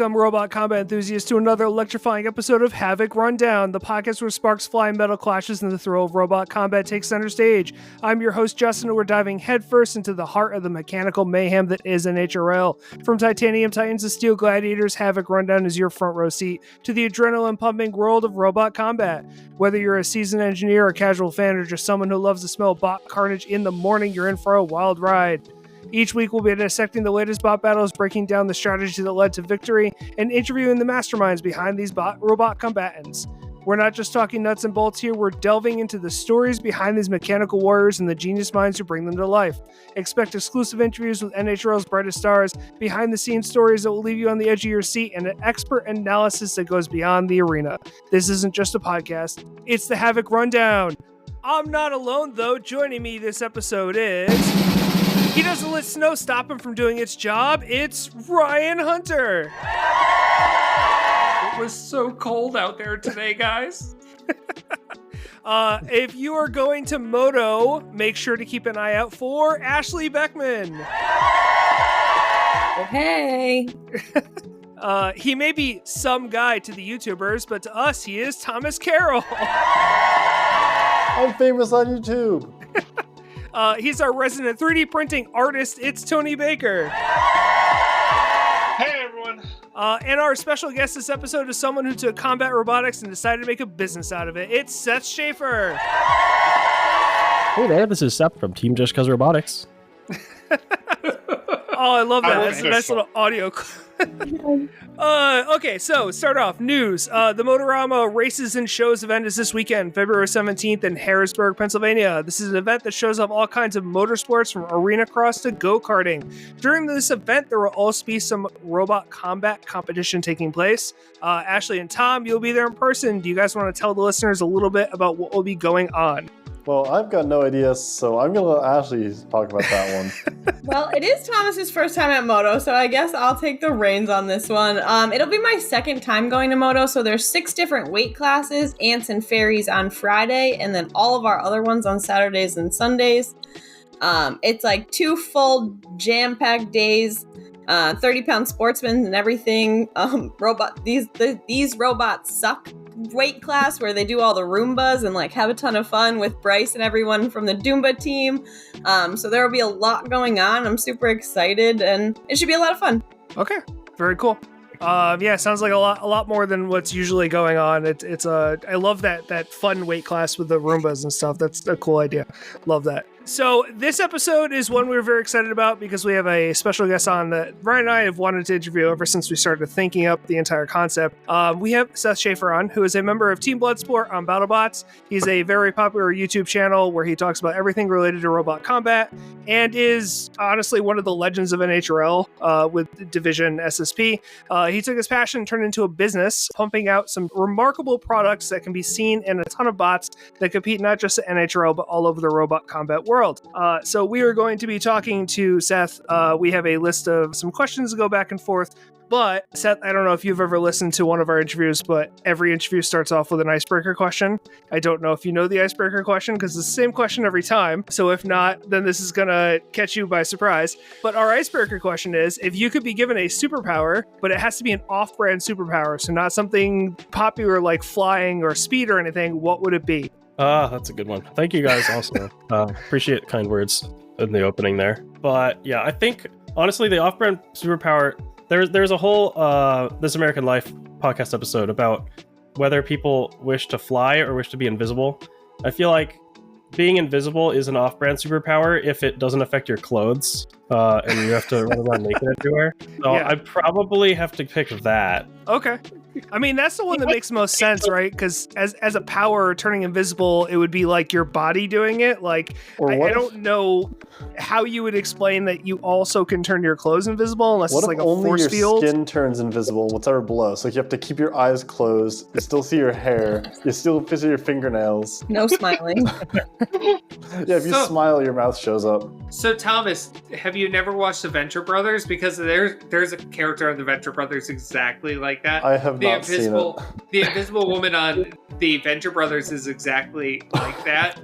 Welcome, robot combat enthusiasts, to another electrifying episode of Havoc Rundown, the podcast where sparks fly, metal clashes, and the thrill of robot combat takes center stage. I'm your host, Justin, and we're diving headfirst into the heart of the mechanical mayhem that is NHRL. From Titanium Titans to Steel Gladiators, Havoc Rundown is your front row seat to the adrenaline-pumping world of robot combat. Whether you're a seasoned engineer, a casual fan, or just someone who loves to smell bot carnage in the morning, you're in for a wild ride. Each week, we'll be dissecting the latest bot battles, breaking down the strategy that led to victory, and interviewing the masterminds behind these robot combatants. We're not just talking nuts and bolts here, we're delving into the stories behind these mechanical warriors and the genius minds who bring them to life. Expect exclusive interviews with NHRL's brightest stars, behind-the-scenes stories that will leave you on the edge of your seat, and an expert analysis that goes beyond the arena. This isn't just a podcast, it's the Havoc Rundown. I'm not alone, though. Joining me this episode is... He doesn't let snow stop him from doing its job. It's Ryan Hunter. It was so cold out there today, guys. If you are going to Moto, make sure to keep an eye out for Ashley Beckman. Hey. He may be some guy to the YouTubers, but to us, he is Thomas Carroll. I'm famous on YouTube. He's our resident 3D printing artist. It's Tony Baker. Hey, everyone. And our special guest this episode is someone who took combat robotics and decided to make a business out of it. It's Seth Schaffer. Hey there, this is Seth from Team Just Cause Robotics. Oh, I love that. That's a nice little audio clip. Okay, so start off. News. The Motorama Races and Shows event is this weekend, February 17th in Harrisburg, Pennsylvania. This is an event that shows off all kinds of motorsports from arena cross to go-karting. During this event, there will also be some robot combat competition taking place. Ashley and Tom, you'll be there in person. Do you guys want to tell the listeners a little bit about what will be going on? Well, I've got no idea, so I'm going to let Ashley talk about that one. Well, it is Thomas's first time at Moto, so I guess I'll take the reins on this one. It'll be my second time going to Moto, so there's 6 different weight classes, ants and fairies on Friday, and then all of our other ones on Saturdays and Sundays. It's like 2 full jam-packed days, 30-pound sportsmen and everything. These robots suck weight class where they do all the Roombas and like have a ton of fun with Bryce and everyone from the Doomba team. So there will be a lot going on. I'm super excited and it should be a lot of fun. Okay, very cool. Yeah, sounds like a lot more than what's usually going on. I love that fun weight class with the Roombas and stuff. That's a cool idea. Love that. So this episode is one we're very excited about because we have a special guest on that Ryan and I have wanted to interview ever since we started thinking up the entire concept. We have Seth Schaffer on, who is a member of Team Bloodsport on BattleBots. He's a very popular YouTube channel where he talks about everything related to robot combat and is honestly one of the legends of NHRL with Division SSP. He took his passion and turned it into a business, pumping out some remarkable products that can be seen in a ton of bots that compete not just at NHRL, but all over the robot combat world. So we are going to be talking to Seth. We have a list of some questions to go back and forth. But Seth, I don't know if you've ever listened to one of our interviews, but every interview starts off with an icebreaker question. I don't know if you know the icebreaker question because it's the same question every time. So if not, then this is going to catch you by surprise. But our icebreaker question is, if you could be given a superpower, but it has to be an off-brand superpower, so not something popular like flying or speed or anything, what would it be? That's a good one. Thank you guys also. Appreciate kind words in the opening there. But yeah, I think honestly the off-brand superpower, there's a whole This American Life podcast episode about whether people wish to fly or wish to be invisible. I feel like being invisible is an off-brand superpower if it doesn't affect your clothes and you have to run around naked everywhere. So yeah. I'd probably have to pick that. Okay. I mean, that's the one that makes most sense, right? Because as a power, turning invisible, it would be like your body doing it. Like, I don't know how you would explain that you also can turn your clothes invisible unless it's like a force field. What if only your skin turns invisible, whatever below? So you have to keep your eyes closed, you still see your hair, you still see your fingernails. No smiling. Yeah, if you smile, your mouth shows up. So Thomas, have you never watched the Venture Brothers? Because there's a character on the Venture Brothers exactly like that. I have not seen it. The invisible woman on the Venture Brothers is exactly like that.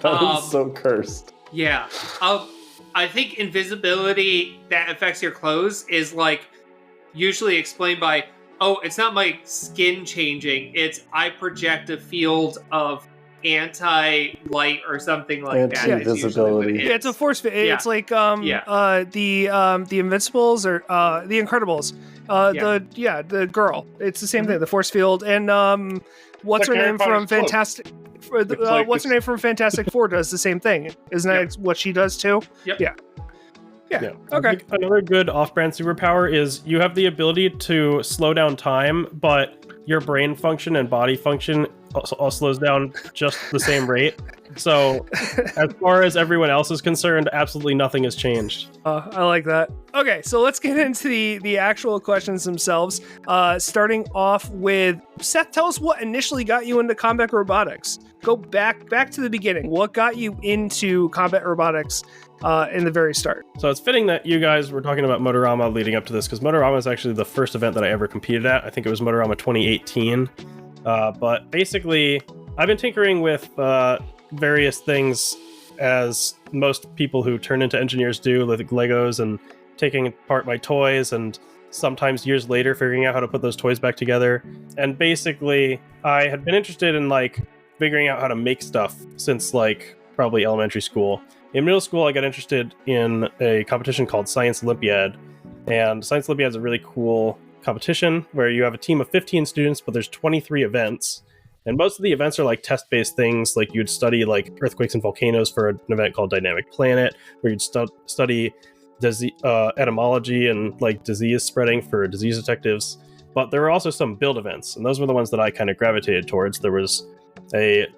That is so cursed. Yeah. I think invisibility that affects your clothes is like usually explained by, oh, it's not my skin changing, it's I project a field of anti-light or something like that. Anti-visibility. Yeah, it's a force field. Yeah. It's like the Invincibles or the Incredibles. The girl. It's the same thing. The force field and what's her Like name Harry from Potter's Fantastic? It's like What's her this- name from Fantastic Four does the same thing. Isn't that what she does too? Yep. Yeah. Yeah. Okay. I think another good off-brand superpower is you have the ability to slow down time, but your brain function and body function all slows down just the same rate. So, as far as everyone else is concerned, absolutely nothing has changed. I like that. Okay, so let's get into the actual questions themselves. Starting off with Seth, tell us what initially got you into combat robotics. Go back to the beginning. What got you into combat robotics in the very start? So it's fitting that you guys were talking about Motorama leading up to this, because Motorama is actually the first event that I ever competed at. I think it was Motorama 2018. But basically, I've been tinkering with various things, as most people who turn into engineers do, like Legos, and taking apart my toys, and sometimes years later figuring out how to put those toys back together. And basically, I had been interested in like figuring out how to make stuff since like probably elementary school. In middle school, I got interested in a competition called Science Olympiad, and Science Olympiad is a really cool competition where you have a team of 15 students, but there's 23 events. And most of the events are like test-based things, like you'd study like earthquakes and volcanoes for an event called Dynamic Planet, where you'd study etymology and like disease spreading for disease detectives. But there were also some build events, and those were the ones that I kind of gravitated towards. There was a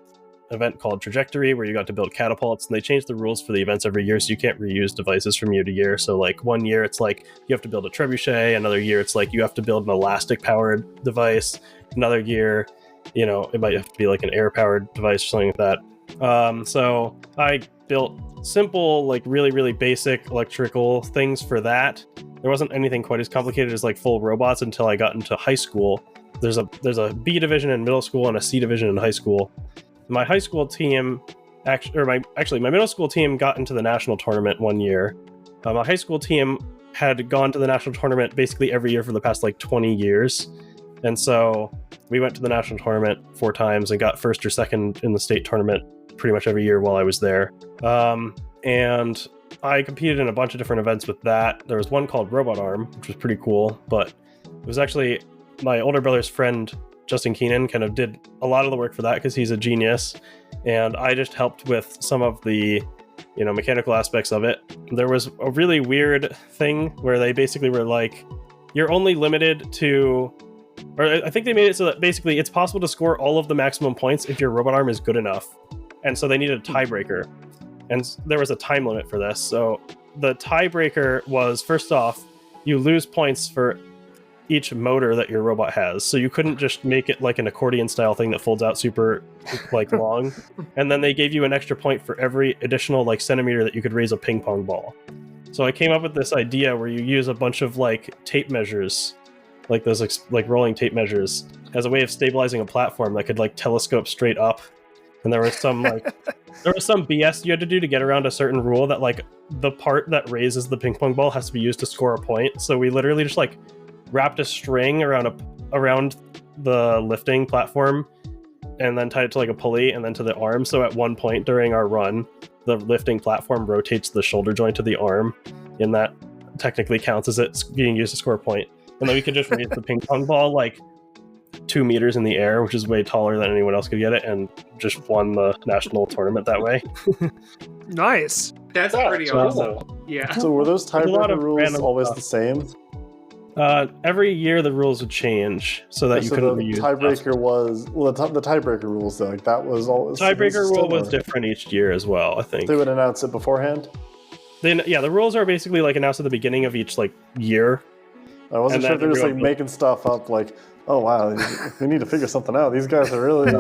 event called Trajectory, where you got to build catapults, and they changed the rules for the events every year, so you can't reuse devices from year to year. So like one year it's like you have to build a trebuchet, another year it's like you have to build an elastic powered device, another year, you know, it might have to be like an air powered device or something like that. So I built simple, like really basic electrical things for that. There wasn't anything quite as complicated as like full robots until I got into high school. There's a B division in middle school and a C division in high school. My high school team, my middle school team got into the national tournament one year. My high school team had gone to the national tournament basically every year for the past like 20 years. And so we went to the national tournament 4 times and got first or second in the state tournament pretty much every year while I was there. And I competed in a bunch of different events with that. There was one called Robot Arm, which was pretty cool, but it was actually my older brother's friend, Justin Keenan, kind of did a lot of the work for that because he's a genius, and I just helped with some of the, you know, mechanical aspects of it. There was a really weird thing where they basically were like, you're only limited to, or I think they made it so that basically it's possible to score all of the maximum points if your robot arm is good enough. And so they needed a tiebreaker, and there was a time limit for this. So the tiebreaker was, first off, you lose points for each motor that your robot has, so you couldn't just make it like an accordion style thing that folds out super like long. And then they gave you an extra point for every additional like centimeter that you could raise a ping pong ball. So I came up with this idea where you use a bunch of like tape measures, like those like rolling tape measures, as a way of stabilizing a platform that could like telescope straight up. And there was some BS you had to do to get around a certain rule that like the part that raises the ping pong ball has to be used to score a point. So we literally just like wrapped a string around the lifting platform and then tied it to like a pulley and then to the arm. So at one point during our run, the lifting platform rotates the shoulder joint of the arm, and that technically counts as it being used to score a point. And then we could just raise the ping pong ball like 2 meters in the air, which is way taller than anyone else could get it, and just won the national tournament that way. Nice. That's pretty so awesome. Yeah. So were those There's a lot tiebreaker of rules random always stuff. the same? Every year the rules would change so that you So couldn't the reuse tiebreaker was the tiebreaker rules though, like that was always tiebreaker rule was similar. different each year as well, I think. They would announce it beforehand. Then yeah, the rules are basically like announced at the beginning of each like year. I wasn't And sure if then they were just like everyone- making stuff up, like, oh wow, we need to figure something out. These guys are really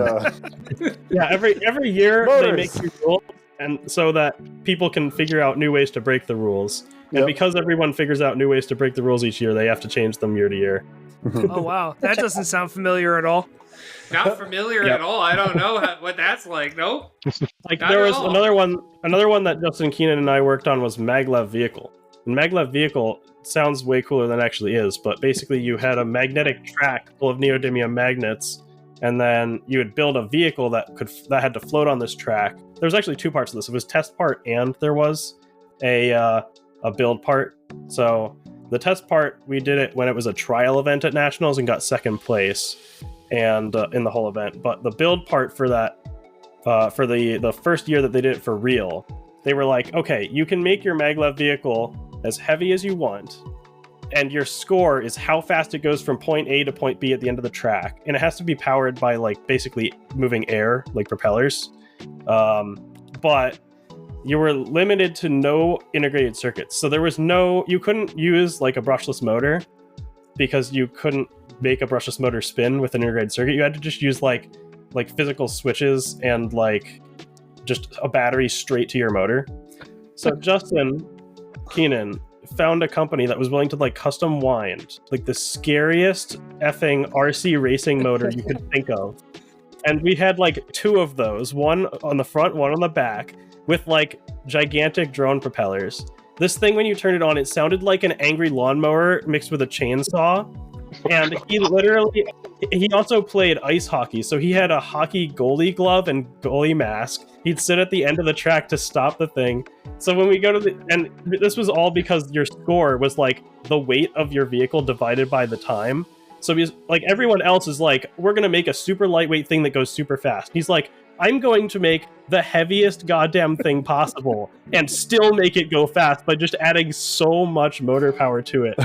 Yeah, every year they Motors. make new rules, and so that people can figure out new ways to break the rules. And Yep. because everyone figures out new ways to break the rules each year, they have to change them year to year. Oh wow, that doesn't sound familiar at all. Not familiar Yep. at all. I don't know what that's like. Nope. Like Not there at was all. another one that Justin Keenan and I worked on was Maglev Vehicle. And Maglev Vehicle sounds way cooler than it actually is, but basically you had a magnetic track full of neodymium magnets, and then you would build a vehicle that had to float on this track. There was actually two parts of this. It was test part and there was a build part. So the test part, we did it when it was a trial event at Nationals and got second place and in the whole event. But the build part for that, for the first year that they did it for real, they were like, okay, you can make your maglev vehicle as heavy as you want, and your score is how fast it goes from point A to point B at the end of the track, and it has to be powered by like basically moving air, like propellers. But you were limited to no integrated circuits, so there was you couldn't use like a brushless motor because you couldn't make a brushless motor spin with an integrated circuit. You had to just use like physical switches and like just a battery straight to your motor. So Justin Keenan found a company that was willing to like custom wind like the scariest effing RC racing motor you could think of. And we had like two of those, one on the front, one on the back, with like gigantic drone propellers. This thing, when you turned it on, it sounded like an angry lawnmower mixed with a chainsaw. And he also played ice hockey. So he had a hockey goalie glove and goalie mask. He'd sit at the end of the track to stop the thing. So when we go to and this was all because your score was like the weight of your vehicle divided by the time. So he's like, everyone else is like, we're going to make a super lightweight thing that goes super fast. He's like, I'm going to make the heaviest goddamn thing possible and still make it go fast by just adding so much motor power to it.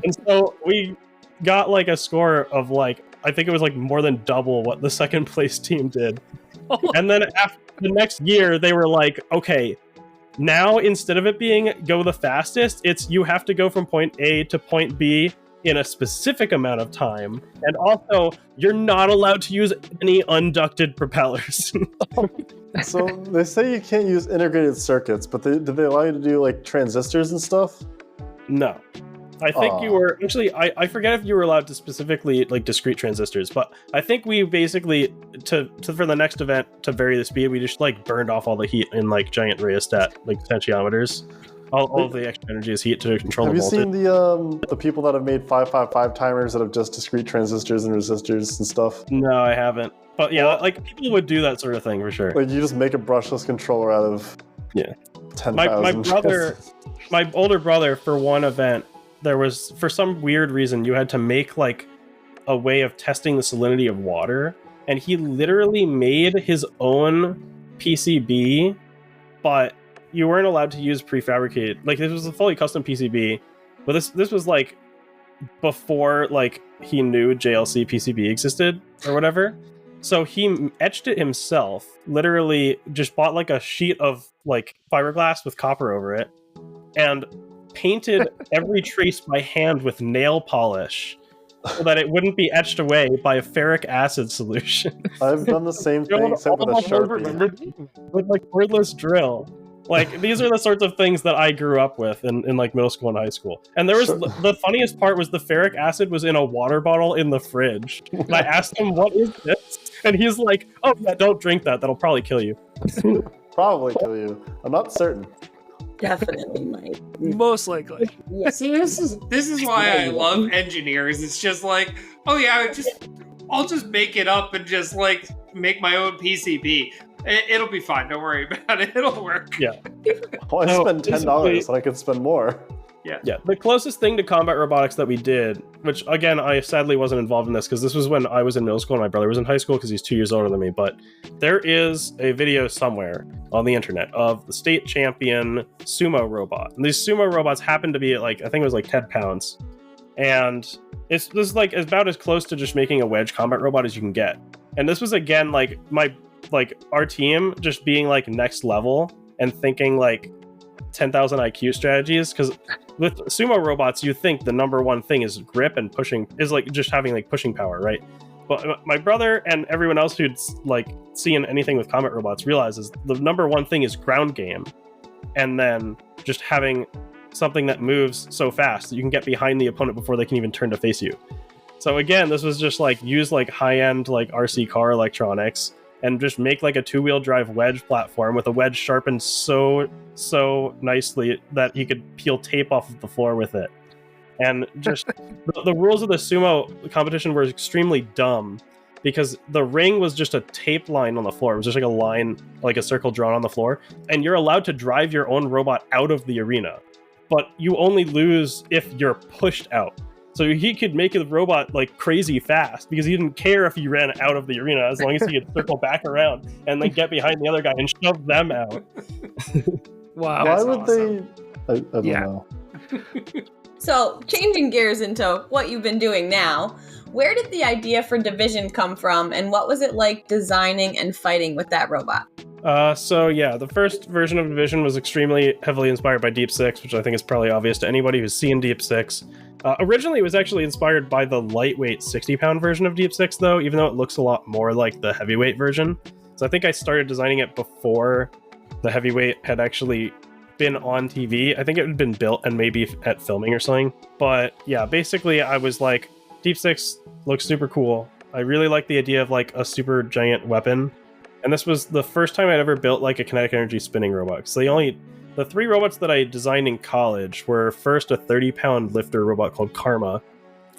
And so we got like a score of like, I think it was like more than double what the second place team did. And then after the next year, they were like, okay, now instead of it being go the fastest, it's you have to go from point A to point B in a specific amount of time, and also you're not allowed to use any unducted propellers. So they say you can't use integrated circuits, but did they allow you to do like transistors and stuff? No. I think you were actually I forget if you were allowed to specifically like discrete transistors, but I think we basically for the next event to vary the speed, we just like burned off all the heat in like giant rheostat like potentiometers. All of the extra energy is heat to control the voltage. Have you seen the people that have made 555 timers that have just discrete transistors and resistors and stuff? No, I haven't. But yeah, like people would do that sort of thing for sure. Like you just make a brushless controller out of 10,000. My older brother, for one event, there was, for some weird reason, you had to make like a way of testing the salinity of water, and he literally made his own PCB, but you weren't allowed to use prefabricated. Like this was a fully custom PCB, but this was like before like he knew JLC PCB existed or whatever. So he etched it himself. Literally, just bought like a sheet of like fiberglass with copper over it, and painted every trace by hand with nail polish so that it wouldn't be etched away by a ferric acid solution. I've done the same thing except with a Sharpie. With like cordless drill. Like these are the sorts of things that I grew up with in like middle school and high school. And there was the funniest part was the ferric acid was in a water bottle in the fridge. And I asked him, "What is this?" And he's like, "Oh yeah, don't drink that. That'll probably kill you." Probably kill you. I'm not certain. Definitely might. Most likely. Yeah. See, this is why I love engineers. It's just like, oh yeah, I'll just make it up and just like make my own PCB. It'll be fine. Don't worry about it. It'll work. Yeah. Well, I spent $10 and I could spend more. Yeah. The closest thing to combat robotics that we did, which again, I sadly wasn't involved in this because this was when I was in middle school and my brother was in high school because he's 2 years older than me, but there is a video somewhere on the internet of the state champion sumo robot. And these sumo robots happen to be like, I think it was like 10 pounds. And this is like about as close to just making a wedge combat robot as you can get. And this was again, like our team just being like next level and thinking like 10,000 IQ strategies, because with sumo robots you think the number one thing is grip and pushing, is like just having like pushing power, right? But my brother and everyone else who's like seen anything with combat robots realizes the number one thing is ground game, and then just having something that moves so fast that you can get behind the opponent before they can even turn to face you. So again, this was just like use like high-end like RC car electronics and just make like a 2-wheel drive wedge platform with a wedge sharpened so nicely that he could peel tape off of the floor with it. And just the rules of the sumo competition were extremely dumb because the ring was just a tape line on the floor. It was just like a line, like a circle drawn on the floor. And you're allowed to drive your own robot out of the arena, but you only lose if you're pushed out. So he could make the robot like crazy fast because he didn't care if he ran out of the arena as long as he could circle back around and then get behind the other guy and shove them out. Wow. Why would they? I don't Yeah. know. So, changing gears into what you've been doing now, where did the idea for Division come from, and what was it like designing and fighting with that robot? The first version of Division was extremely heavily inspired by Deep Six, which I think is probably obvious to anybody who's seen Deep Six. Originally, it was actually inspired by the lightweight 60-pound version of Deep Six, though, even though it looks a lot more like the heavyweight version. So I think I started designing it before the heavyweight had actually been on TV. I think it had been built and maybe at filming or something. But yeah, basically I was like, Deep Six looks super cool. I really like the idea of like a super giant weapon. And this was the first time I'd ever built like a kinetic energy spinning robot. So the 3 robots that I designed in college were first a 30-pound lifter robot called Karma,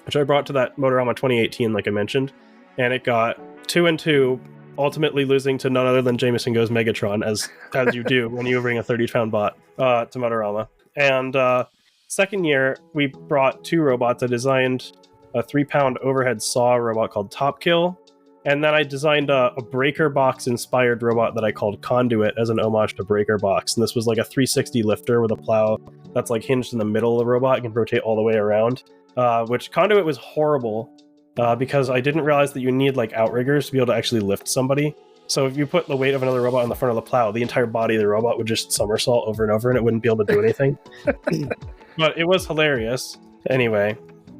which I brought to that Motorama 2018, like I mentioned. And it got 2 and 2, ultimately losing to none other than Jameson Goes Megatron, as you do when you bring a 30-pound bot to Motorama. And second year, we brought 2 robots. I designed a 3-pound overhead saw robot called Top Kill, and then I designed a Breaker Box inspired robot that I called Conduit as an homage to Breaker Box. And this was like a 360 lifter with a plow that's like hinged in the middle of the robot. It can rotate all the way around, which Conduit was horrible. Because I didn't realize that you need like outriggers to be able to actually lift somebody. So if you put the weight of another robot on the front of the plow, the entire body of the robot would just somersault over and over and it wouldn't be able to do anything. But it was hilarious anyway.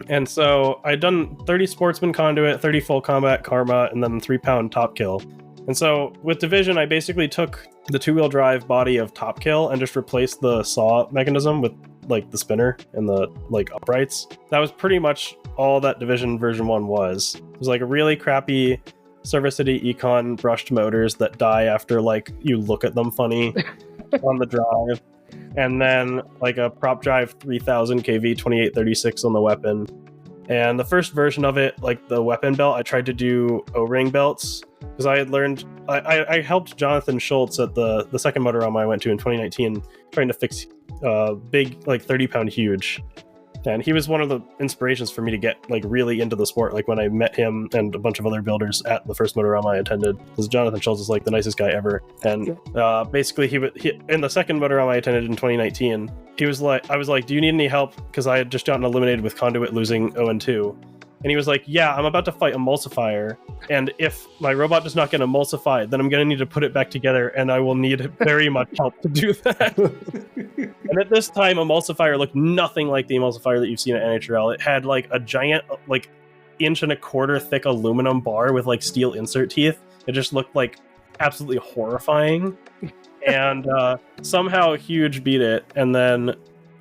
And so I'd done 30 Sportsman Conduit, 30 Full Combat Karma, and then 3-pound Top Kill. And so with Division, I basically took the 2-wheel drive body of Top Kill and just replaced the saw mechanism with like the spinner and the like uprights. That was pretty much all that Division version 1 was. It was like a really crappy Service City Econ brushed motors that die after like you look at them funny on the drive. And then like a prop drive 3000 kV 2836 on the weapon. And the first version of it, like the weapon belt, I tried to do O-ring belts because I had learned, I helped Jonathan Schultz at the second Motorama I went to in 2019 trying to fix big, like 30-pound huge. And he was one of the inspirations for me to get like really into the sport. Like when I met him and a bunch of other builders at the first Motorama I attended, because Jonathan Schultz is like the nicest guy ever. And basically he in the second Motorama I attended in 2019, I was like, do you need any help? Because I had just gotten eliminated with Conduit losing 0-2. And he was like, yeah, I'm about to fight Emulsifier. And if my robot does not get emulsified, then I'm going to need to put it back together. And I will need very much help to do that. And at this time, Emulsifier looked nothing like the Emulsifier that you've seen at NHRL. It had like a giant, like 1.25 inch thick aluminum bar with like steel insert teeth. It just looked like absolutely horrifying. And somehow Huge beat it. And then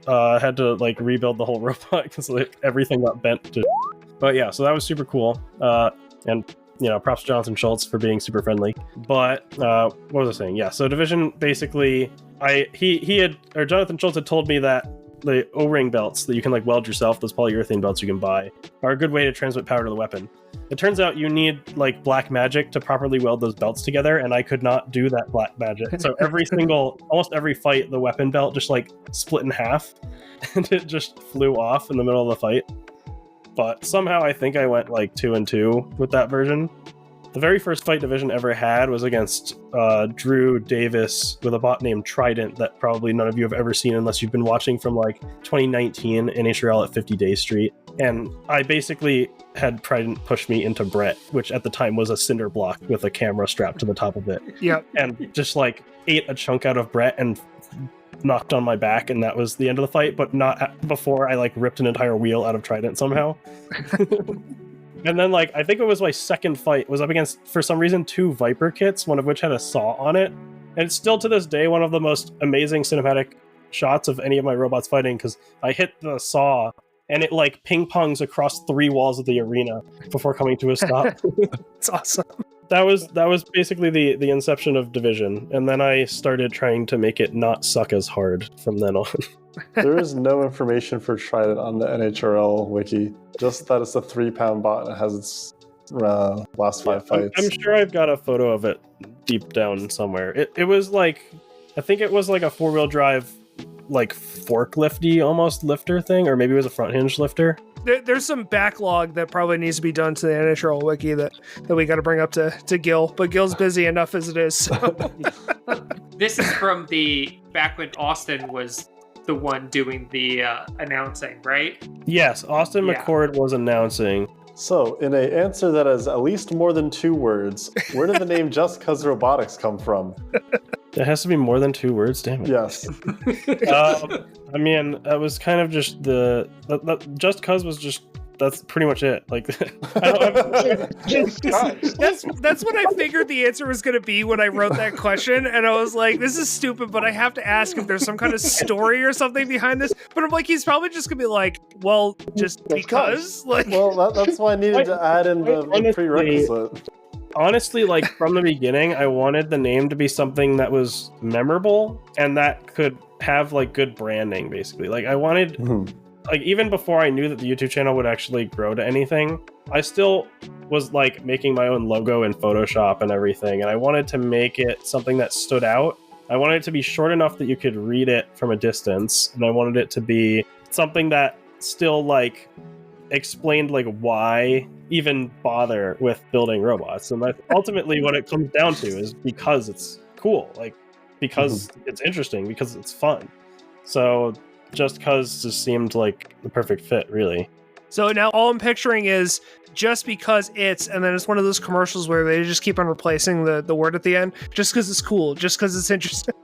had to like rebuild the whole robot because like everything got bent to. But yeah, so that was super cool. And, you know, props to Jonathan Schultz for being super friendly. But what was I saying? Yeah, so Division, basically, Jonathan Schultz had told me that the O-ring belts that you can like weld yourself, those polyurethane belts you can buy, are a good way to transmit power to the weapon. It turns out you need like black magic to properly weld those belts together, and I could not do that black magic. So almost every fight, the weapon belt just like split in half, and it just flew off in the middle of the fight. But somehow I think I went like 2-2 with that version. The very first fight Division ever had was against Drew Davis with a bot named Trident that probably none of you have ever seen unless you've been watching from like 2019 NHRL at 50 Day Street. And I basically had Trident push me into Brett, which at the time was a cinder block with a camera strapped to the top of it. Yep. And just like ate a chunk out of Brett and knocked on my back, and that was the end of the fight, but not before I like ripped an entire wheel out of Trident somehow. And then like I think it was my second fight was up against, for some reason, 2 Viper kits, one of which had a saw on it. And it's still to this day one of the most amazing cinematic shots of any of my robots fighting, because I hit the saw and it like ping pongs across 3 walls of the arena before coming to a stop. It's awesome. that was basically the inception of Division, and then I started trying to make it not suck as hard from then on. There is no information for Trident on the NHRL wiki, just that it's a 3-pound bot and it has its last 5 fights. I'm sure I've got a photo of it deep down somewhere. It was like, I think it was like a 4-wheel drive, like forklifty almost lifter thing, or maybe it was a front hinge lifter. There's some backlog that probably needs to be done to the NHRL wiki that we got to bring up to Gil, but Gil's busy enough as it is. So. This is from the back when Austin was the one doing the announcing, right? Yes, Austin McCord was announcing. So, in an answer that has at least more than 2 words, where did the name Just Cause Robotics come from? It has to be more than 2 words, damn it. Yes. I mean, it was kind of just Just Cause was just, that's pretty much it. Like, that's what I figured the answer was going to be when I wrote that question, and I was like, this is stupid, but I have to ask if there's some kind of story or something behind this. But I'm like, he's probably just going to be like, well, just because. Like, well, that's why I needed to add in the prerequisite. Honestly, like from the beginning, I wanted the name to be something that was memorable and that could have like good branding, basically. Like I wanted, like even before I knew that the YouTube channel would actually grow to anything, I still was like making my own logo in Photoshop and everything. And I wanted to make it something that stood out. I wanted it to be short enough that you could read it from a distance. And I wanted it to be something that still like explained like why even bother with building robots. And that's ultimately what it comes down to, is because it's cool, like because it's interesting, because it's fun. So Just Cause just seemed like the perfect fit, really. So now all I'm picturing is just because it's, and then it's one of those commercials where they just keep on replacing the word at the end, just because it's cool, just because it's interesting.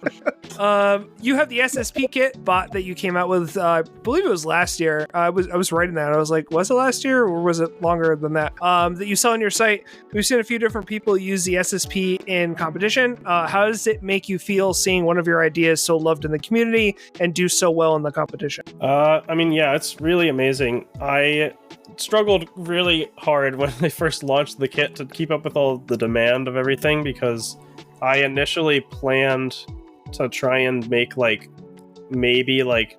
You have the SSP kit bot that you came out with, I believe it was last year. I was writing that. I was like, was it last year or was it longer than that? That you sell on your site. We've seen a few different people use the SSP in competition. How does it make you feel seeing one of your ideas so loved in the community and do so well in the competition? I mean, yeah, it's really amazing. I struggled really hard when they first launched the kit to keep up with all the demand of everything, because I initially planned to try and make like maybe like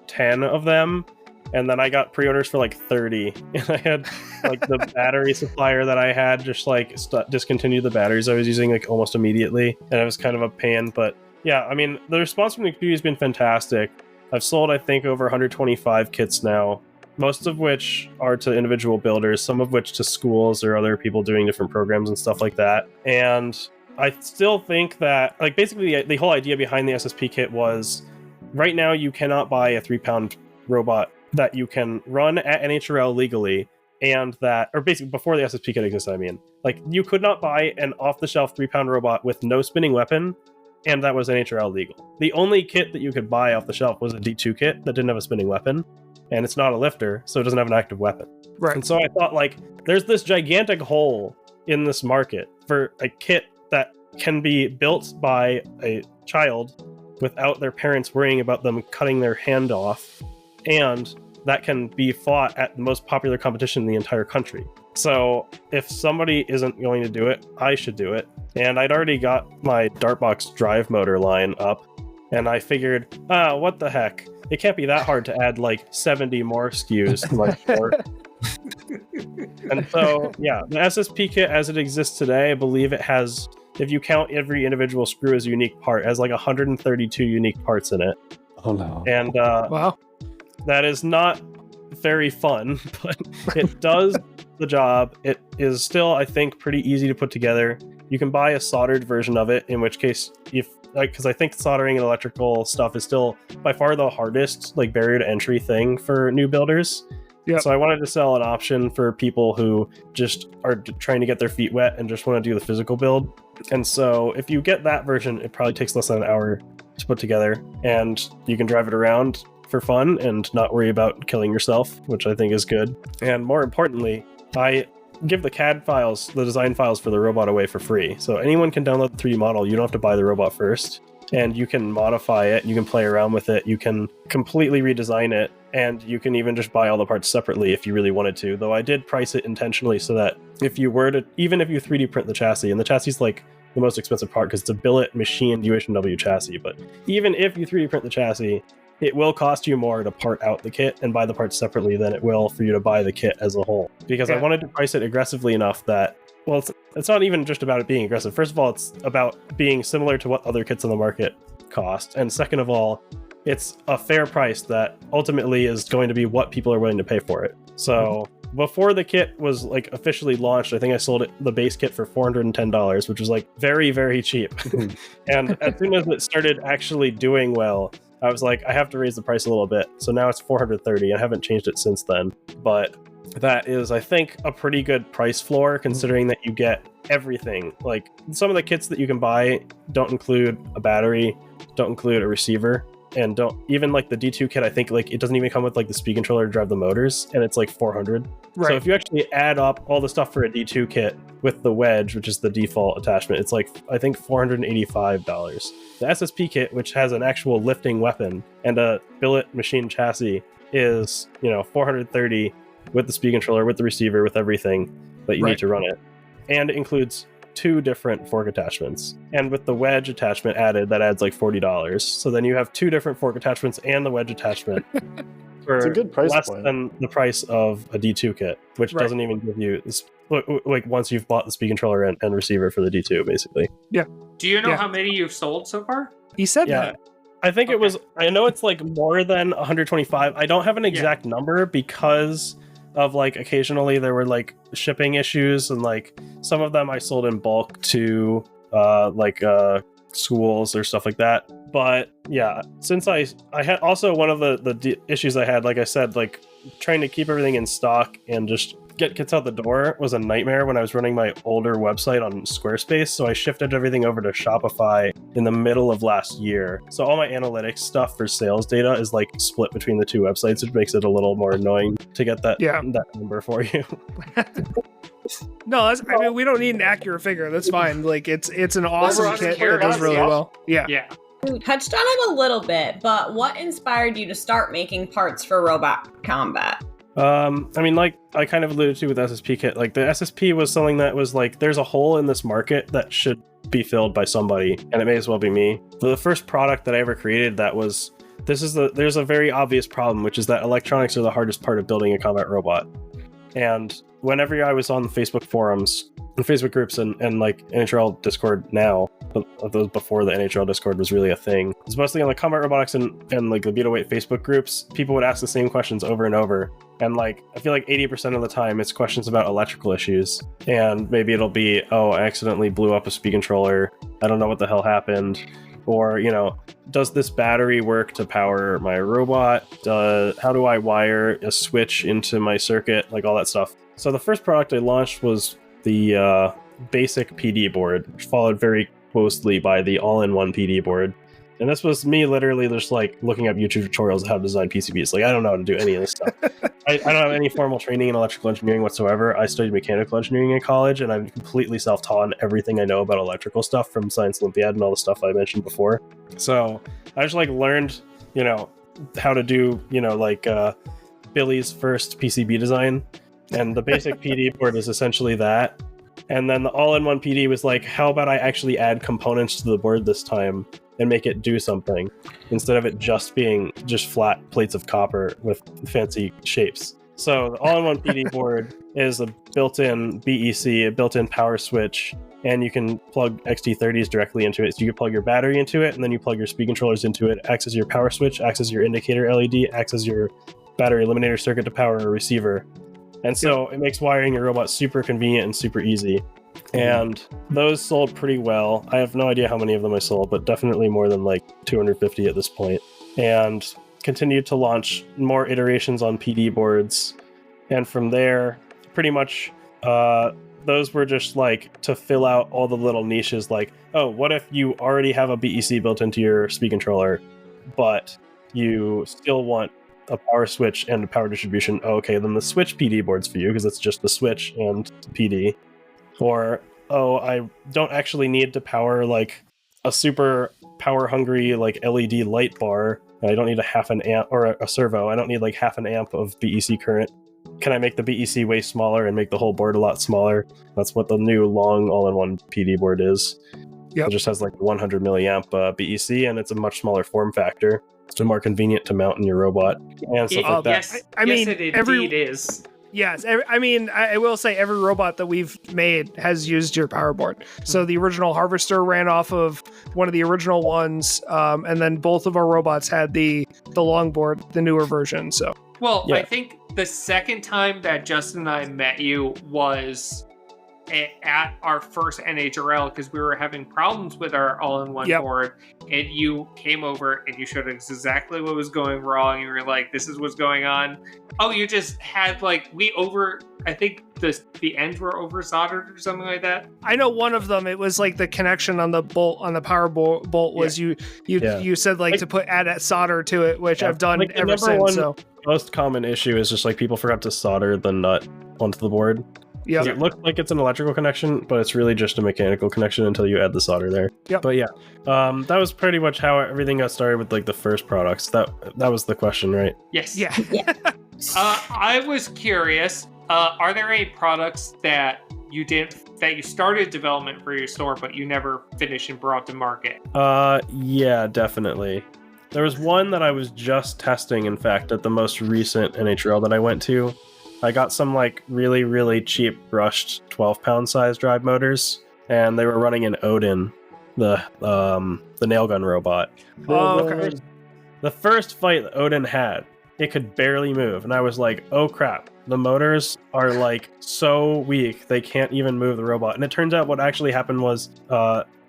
10 of them, and then I got pre-orders for like 30, and I had like the battery supplier that I had just like discontinued the batteries I was using like almost immediately, and it was kind of a pain. But yeah, I mean, the response from the community has been fantastic. I've sold I think over 125 kits now, most of which are to individual builders, some of which to schools or other people doing different programs and stuff like that. And I still think that, like, basically the whole idea behind the SSP kit was, right now you cannot buy a 3-pound robot that you can run at NHRL legally, and that, or basically before the SSP kit existed, I mean, like, you could not buy an off-the-shelf 3-pound robot with no spinning weapon, and that was NHRL legal. The only kit that you could buy off the shelf was a D2 kit that didn't have a spinning weapon, and it's not a lifter, so it doesn't have an active weapon. Right. And so I thought, like, there's this gigantic hole in this market for a kit that can be built by a child without their parents worrying about them cutting their hand off, and that can be fought at the most popular competition in the entire country. So if somebody isn't going to do it, I should do it. And I'd already got my Dartbox drive motor line up, and I figured, what the heck? It can't be that hard to add like 70 more SKUs to my store. And so, yeah, the SSP kit as it exists today, I believe it has, if you count every individual screw as a unique part, has like 132 unique parts in it. Oh no. And Wow. That is not very fun, but it does the job. It is still, I think, pretty easy to put together. You can buy a soldered version of it, in which case, if like, because I think soldering and electrical stuff is still by far the hardest like barrier to entry thing for new builders. Yep. So I wanted to sell an option for people who just are trying to get their feet wet and just want to do the physical build. And so if you get that version, it probably takes less than an hour to put together, and you can drive it around for fun and not worry about killing yourself, which I think is good. And more importantly, I give the CAD files, the design files for the robot, away for free. So anyone can download the 3D model. You don't have to buy the robot first, and you can modify it. You can play around with it. You can completely redesign it. And you can even just buy all the parts separately if you really wanted to, though I did price it intentionally so that if you were to, even if you 3D print the chassis, and the chassis is like the most expensive part because it's a billet machined UH&W chassis, but even if you 3D print the chassis, it will cost you more to part out the kit and buy the parts separately than it will for you to buy the kit as a whole. Because I wanted to price it aggressively enough that, well, it's not even just about it being aggressive. First of all, it's about being similar to what other kits on the market cost. And second of all, it's a fair price that ultimately is going to be what people are willing to pay for it. So before the kit was like officially launched, I think I sold the base kit for $410, which was like very, very cheap. And as soon as it started actually doing well, I was like, I have to raise the price a little bit. So now it's $430. I haven't changed it since then. But that is, I think, a pretty good price floor considering that you get everything. Like some of the kits that you can buy don't include a battery, don't include a receiver, and don't even like the D2 kit. I think like it doesn't even come with like the speed controller to drive the motors, and it's like $400. Right. So if you actually add up all the stuff for a D2 kit with the wedge, which is the default attachment, it's like I think $485. The SSP kit, which has an actual lifting weapon and a billet machine chassis, is $430 with the speed controller, with the receiver, with everything that you need to run it, and it includes 2 different fork attachments, and with the wedge attachment added, that adds like $40. So then you have 2 different fork attachments and the wedge attachment for it's a good price less point. than the price of a D2 kit, which doesn't even give you this, like once you've bought the speed controller and receiver for the D2, basically. Do you know how many you've sold so far? He said that. I think it was, I know it's like more than 125. I don't have an exact number because of like occasionally there were like shipping issues, and like some of them I sold in bulk to schools or stuff like that. But yeah, since I had also one of the issues I had, like I said, like trying to keep everything in stock and just get kits out the door was a nightmare when I was running my older website on Squarespace. So I shifted everything over to Shopify in the middle of last year. So all my analytics stuff for sales data is like split between the 2 websites, which makes it a little more annoying to get that number for you. No, I mean, we don't need an accurate figure. That's fine. Like it's an awesome kit that does really well. Yeah. You touched on it a little bit, but what inspired you to start making parts for Robot Combat? I mean, like I kind of alluded to with SSP kit, like the SSP was something that was like, there's a hole in this market that should be filled by somebody, and it may as well be me. The first product that I ever created that was, there's a very obvious problem, which is that electronics are the hardest part of building a combat robot. And whenever I was on the Facebook forums and Facebook groups and like NHRL Discord now, but those before the NHRL Discord was really a thing, it's mostly on the combat robotics and like the beta weight Facebook groups, people would ask the same questions over and over. And like, I feel like 80% of the time it's questions about electrical issues. And maybe it'll be, oh, I accidentally blew up a speed controller. I don't know what the hell happened. Or, does this battery work to power my robot? How do I wire a switch into my circuit? Like all that stuff. So the first product I launched was the basic PD board, which followed very closely by the all-in-one PD board. And this was me literally just like looking up YouTube tutorials on how to design PCBs. Like I don't know how to do any of this stuff. I don't have any formal training in electrical engineering whatsoever. I studied mechanical engineering in college, and I'm completely self-taught on everything I know about electrical stuff from Science Olympiad and all the stuff I mentioned before. So I just like learned, how to do, Billy's first PCB design. And the basic PD board is essentially that. And then the all-in-one PD was like, how about I actually add components to the board this time and make it do something instead of it just being just flat plates of copper with fancy shapes. So the all-in-one PD board is a built-in BEC, a built-in power switch, and you can plug XT30s directly into it. So you can plug your battery into it, and then you plug your speed controllers into it, acts as your power switch, acts as your indicator LED, acts as your battery eliminator circuit to power a receiver. And so it makes wiring your robot super convenient and super easy. And those sold pretty well. I have no idea how many of them I sold, but definitely more than like 250 at this point. And continued to launch more iterations on PD boards. And from there, pretty much those were just like to fill out all the little niches, like, oh, what if you already have a BEC built into your speed controller, but you still want a power switch and a power distribution? Oh, okay, then the switch PD board's for you because it's just the switch and PD. Or, oh, I don't actually need to power like a super power hungry like LED light bar. and I don't need a half an amp or a servo. I don't need like half an amp of BEC current. Can I make the BEC way smaller and make the whole board a lot smaller? That's what the new long all-in-one PD board is. Yep. It just has like 100 milliamp BEC, and it's a much smaller form factor. It's more convenient to mount in your robot and stuff like that. Yes, I mean, it every- indeed is. Yes, I mean, I will say every robot that we've made has used your power board. So the original Harvester ran off of one of the original ones, and then both of our robots had the long board, the newer version. So Well, Yeah. I think the second time that Justin and I met you was at our first NHRL because we were having problems with our all-in-one Yep. board, and you came over and you showed us exactly what was going wrong. You were like, "This is what's going on." Oh, you just had like I think the ends were over soldered or something like that. I know one of them. It was like the connection on the bolt on the power bolt was you said like to add solder to it, which I've done Like, the ever number since. one So most common issue is just like people forgot to solder the nut onto the board. yeah, It looked like it's an electrical connection, but it's really just a mechanical connection until you add the solder there. Yep. But yeah, that was pretty much how everything got started with like the first products. That was the question, right? Yes. yeah. I was curious. Are there any products that you started development for your store, but you never finished and brought to market? Yeah, definitely. There was one that I was just testing, in fact, at the most recent NHRL that I went to. I got some like really, really cheap brushed 12-pound size drive motors, and they were running an Odin, the nail gun robot. Oh, okay. The first fight that Odin had, it could barely move, and I was like, oh crap, the motors are like so weak, they can't even move the robot. And it turns out what actually happened was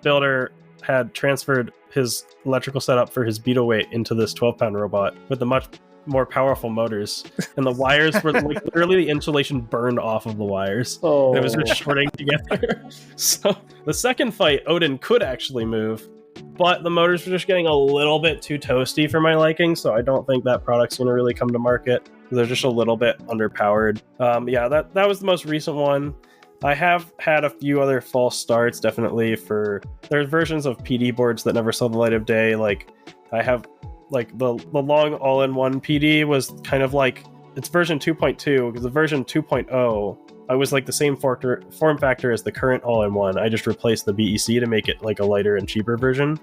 Builder had transferred his electrical setup for his beetle weight into this 12-pound robot with the much more powerful motors, and the wires were like literally the insulation burned off of the wires. Oh, And it was just shorting together. So the second fight, Odin could actually move, but the motors were just getting a little bit too toasty for my liking, so I don't think that product's going to really come to market. They're just a little bit underpowered. Yeah, that was the most recent one. I have had a few other false starts, definitely, there's versions of PD boards that never saw the light of day. Like, I have, like, the long all-in-one PD was kind of like, it's version 2.2, because the version 2.0, I was like the same form factor as the current all-in-one. I just replaced the BEC to make it like a lighter and cheaper version.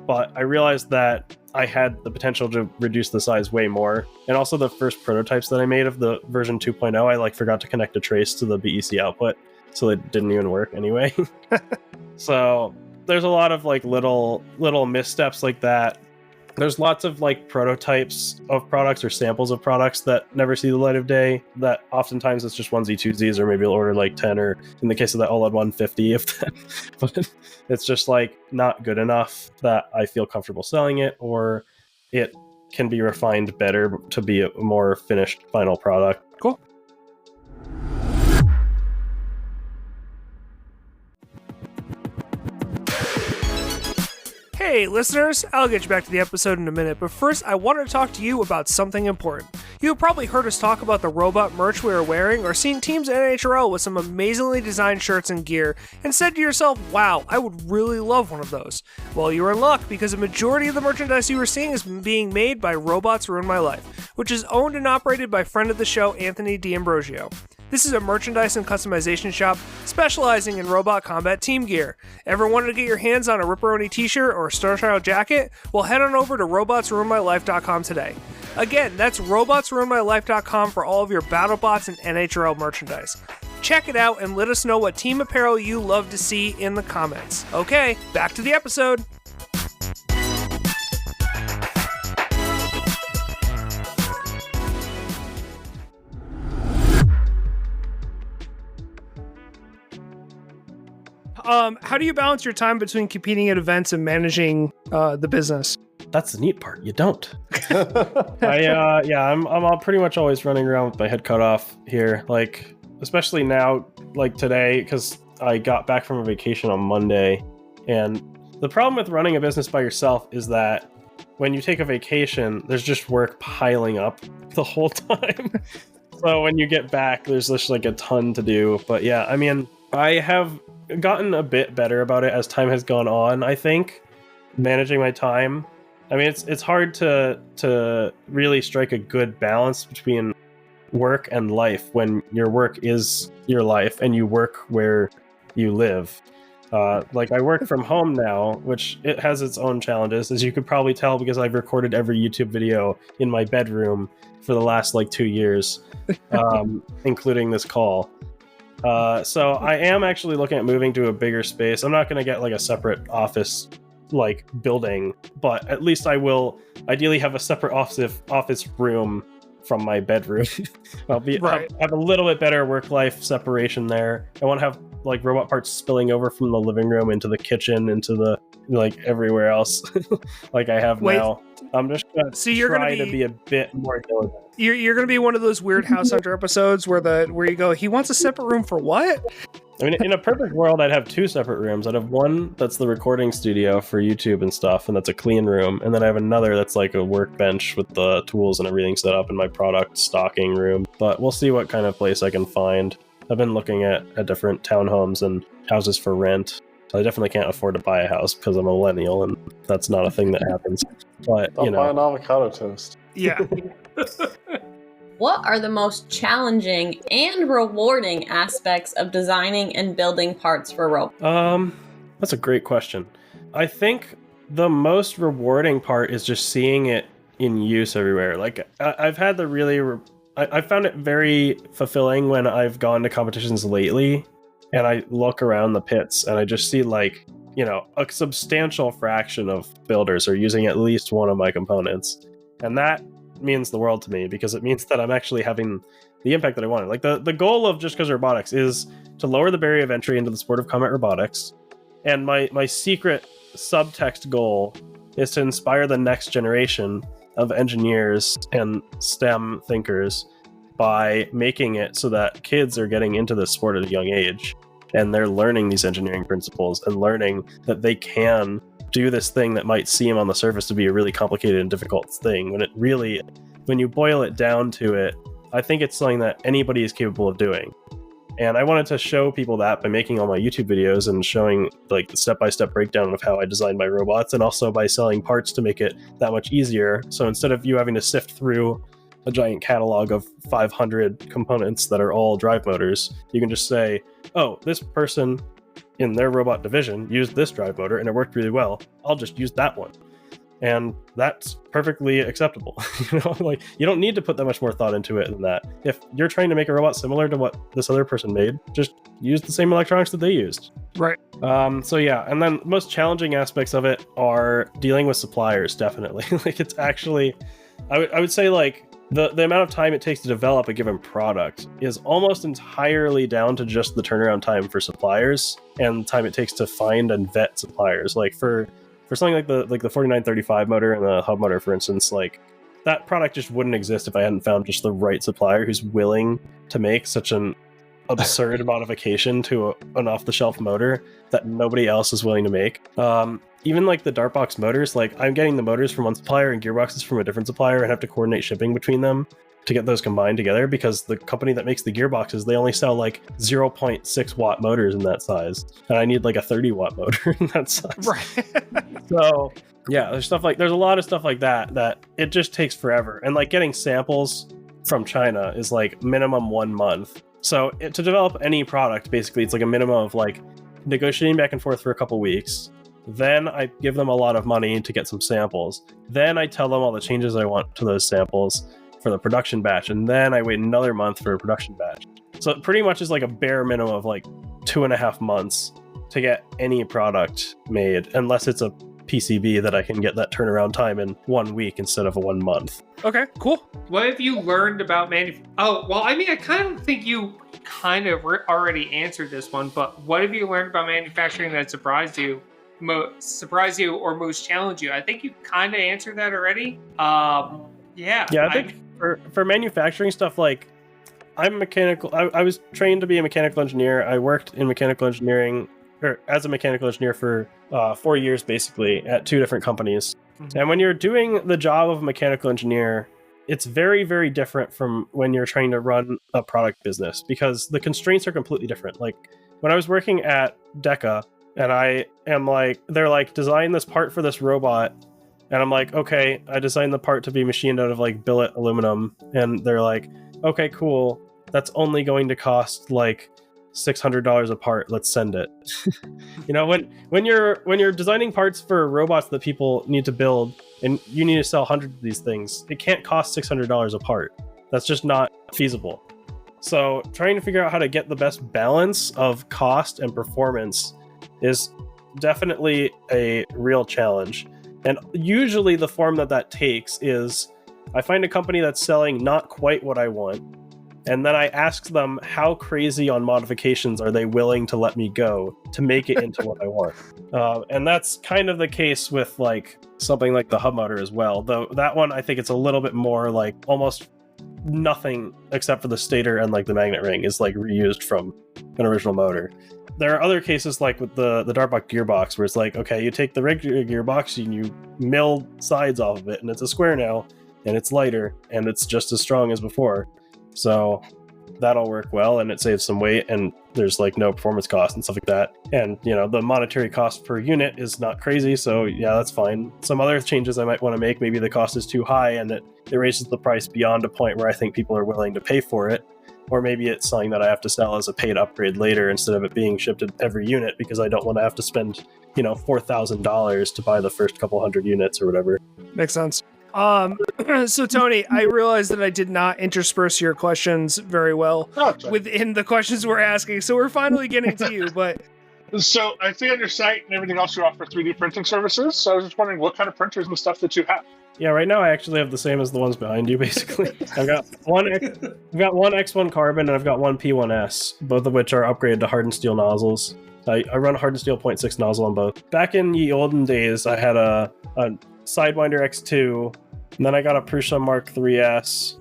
But I realized that I had the potential to reduce the size way more. And also the first prototypes that I made of the version 2.0, I like forgot to connect a trace to the BEC output, so it didn't even work anyway. So there's a lot of like little missteps like that. There's lots of like prototypes of products or samples of products that never see the light of day, that oftentimes it's just onesie twosies, or maybe you'll order like 10, or in the case of that all at 150 of them. But it's just like not good enough that I feel comfortable selling it, or it can be refined better to be a more finished final product. Cool. Hey listeners, I'll get you back to the episode in a minute, but first I want to talk to you about something important. You have probably heard us talk about the robot merch we are wearing, or seen teams at NHRL with some amazingly designed shirts and gear, and said to yourself, wow, I would really love one of those. Well, you are in luck, because a majority of the merchandise you are seeing is being made by Robots Ruin My Life, which is owned and operated by friend of the show, Anthony D'Ambrosio. This is a merchandise and customization shop specializing in robot combat team gear. Ever wanted to get your hands on a Ripperoni t-shirt or a Star Child jacket? Well, head on over to robotsruinmylife.com today. Again, that's robotsruinmylife.com for all of your BattleBots and NHRL merchandise. Check it out and let us know what team apparel you love to see in the comments. Okay, back to the episode. How do you balance your time between competing at events and managing the business? That's the neat part. You don't. I'm pretty much always running around with my head cut off here. Like, especially now, like today, because I got back from a vacation on Monday. And the problem with running a business by yourself is that when you take a vacation, there's just work piling up the whole time. So when you get back, there's just like a ton to do. But yeah, I mean, I have gotten a bit better about it as time has gone on, I think, managing my time. I mean, it's hard to really strike a good balance between work and life when your work is your life and you work where you live. Like I work from home now, which it has its own challenges, as you could probably tell because I've recorded every YouTube video in my bedroom for the last like 2 years, including this call. So I am actually looking at moving to a bigger space. I'm not going to get like a separate office like building, but at least I will ideally have a separate office room from my bedroom. I'll be have a little bit better work-life separation there. I want to have like robot parts spilling over from the living room into the kitchen, into the like everywhere else, like I have now. I'm just gonna try to be a bit more diligent. You're gonna be one of those weird House Hunter episodes where you go, he wants a separate room for what? I mean, in a perfect world, I'd have 2 separate rooms. I'd have one that's the recording studio for YouTube and stuff, and that's a clean room. And then I have another that's like a workbench with the tools and everything set up in my product stocking room. But we'll see what kind of place I can find. I've been looking at different townhomes and houses for rent. I definitely can't afford to buy a house because I'm a millennial, and that's not a thing that happens. But, I'll buy an avocado toast. Yeah. What are the most challenging and rewarding aspects of designing and building parts for robots? That's a great question. I think the most rewarding part is just seeing it in use everywhere. Like I've had I found it very fulfilling when I've gone to competitions lately and I look around the pits and I just see like, you know, a substantial fraction of builders are using at least one of my components. And that means the world to me because it means that I'm actually having the impact that I wanted. Like the goal of Just Cause Robotics is to lower the barrier of entry into the sport of combat robotics. And my secret subtext goal is to inspire the next generation of engineers and STEM thinkers by making it so that kids are getting into this sport at a young age and they're learning these engineering principles and learning that they can do this thing that might seem on the surface to be a really complicated and difficult thing when you boil it down to it, I think it's something that anybody is capable of doing. And I wanted to show people that by making all my YouTube videos and showing like the step-by-step breakdown of how I designed my robots, and also by selling parts to make it that much easier. So instead of you having to sift through a giant catalog of 500 components that are all drive motors, you can just say, oh, this person in their robot division used this drive motor and it worked really well. I'll just use that one. And that's perfectly acceptable. You know, like you don't need to put that much more thought into it than that. If you're trying to make a robot similar to what this other person made, just use the same electronics that they used. Right. So yeah, and then most challenging aspects of it are dealing with suppliers, definitely. Like it's actually, I would say like the amount of time it takes to develop a given product is almost entirely down to just the turnaround time for suppliers and time it takes to find and vet suppliers. Like for something like the 4935 motor and the hub motor, for instance, like that product just wouldn't exist if I hadn't found just the right supplier who's willing to make such an absurd modification to an off-the-shelf motor that nobody else is willing to make. Even like the Dartbox motors, like I'm getting the motors from one supplier and gearboxes from a different supplier and have to coordinate shipping between them to get those combined together because the company that makes the gearboxes, they only sell like 0.6 watt motors in that size. And I need like a 30 watt motor in that size. Right. So yeah, there's a lot of stuff like that it just takes forever. And like getting samples from China is like minimum 1 month. So to develop any product, basically it's like a minimum of like negotiating back and forth for a couple weeks. Then I give them a lot of money to get some samples. Then I tell them all the changes I want to those samples for the production batch. And then I wait another month for a production batch. So it pretty much is like a bare minimum of like 2.5 months to get any product made, unless it's a PCB that I can get that turnaround time in 1 week instead of 1 month. Okay, cool. What have you learned about Oh, well, I mean, I kind of think you already answered this one, but what have you learned about manufacturing that surprised you or most challenged you? I think you kind of answered that already. Yeah, I think for manufacturing stuff, like I'm mechanical. I was trained to be a mechanical engineer. I worked in mechanical engineering or as a mechanical engineer for 4 years, basically, at 2 different companies. Mm-hmm. And when you're doing the job of a mechanical engineer, it's very, very different from when you're trying to run a product business because the constraints are completely different. Like when I was working at DECA, and I am like, they're like, design this part for this robot And I'm like, okay, I designed the part to be machined out of like billet aluminum. And they're like, okay, cool. That's only going to cost like $600 a part. Let's send it. You know, when you're designing parts for robots that people need to build and you need to sell hundreds of these things, it can't cost $600 a part. That's just not feasible. So trying to figure out how to get the best balance of cost and performance is definitely a real challenge. And usually the form that takes is I find a company that's selling not quite what I want, and then I ask them how crazy on modifications are they willing to let me go to make it into what I want. And that's kind of the case with like something like the hub motor as well, though that one I think it's a little bit more like almost nothing except for the stator and like the magnet ring is like reused from an original motor. There are other cases like with the Dartbox gearbox where it's like, okay, you take the regular gearbox and you mill sides off of it and it's a square now and it's lighter and it's just as strong as before. So that'll work well and it saves some weight and there's like no performance cost and stuff like that. And you know, the monetary cost per unit is not crazy, so yeah, that's fine. Some other changes I might want to make, maybe the cost is too high and it raises the price beyond a point where I think people are willing to pay for it. Or maybe it's something that I have to sell as a paid upgrade later instead of it being shipped at every unit because I don't want to have to spend, you know, $4,000 to buy the first couple hundred units or whatever. Makes sense. So Tony, I realized that I did not intersperse your questions very well within the questions we're asking. So we're finally getting to you, but So I see on your site and everything else you offer 3D printing services. So I was just wondering what kind of printers and stuff that you have. Yeah, right now I actually have the same as the ones behind you, basically. I've got one X1 Carbon and I've got one P1S, both of which are upgraded to hardened steel nozzles. I run a hardened steel 0.6 nozzle on both. Back in the olden days, I had a Sidewinder X2, and then I got a Prusa Mark 3S.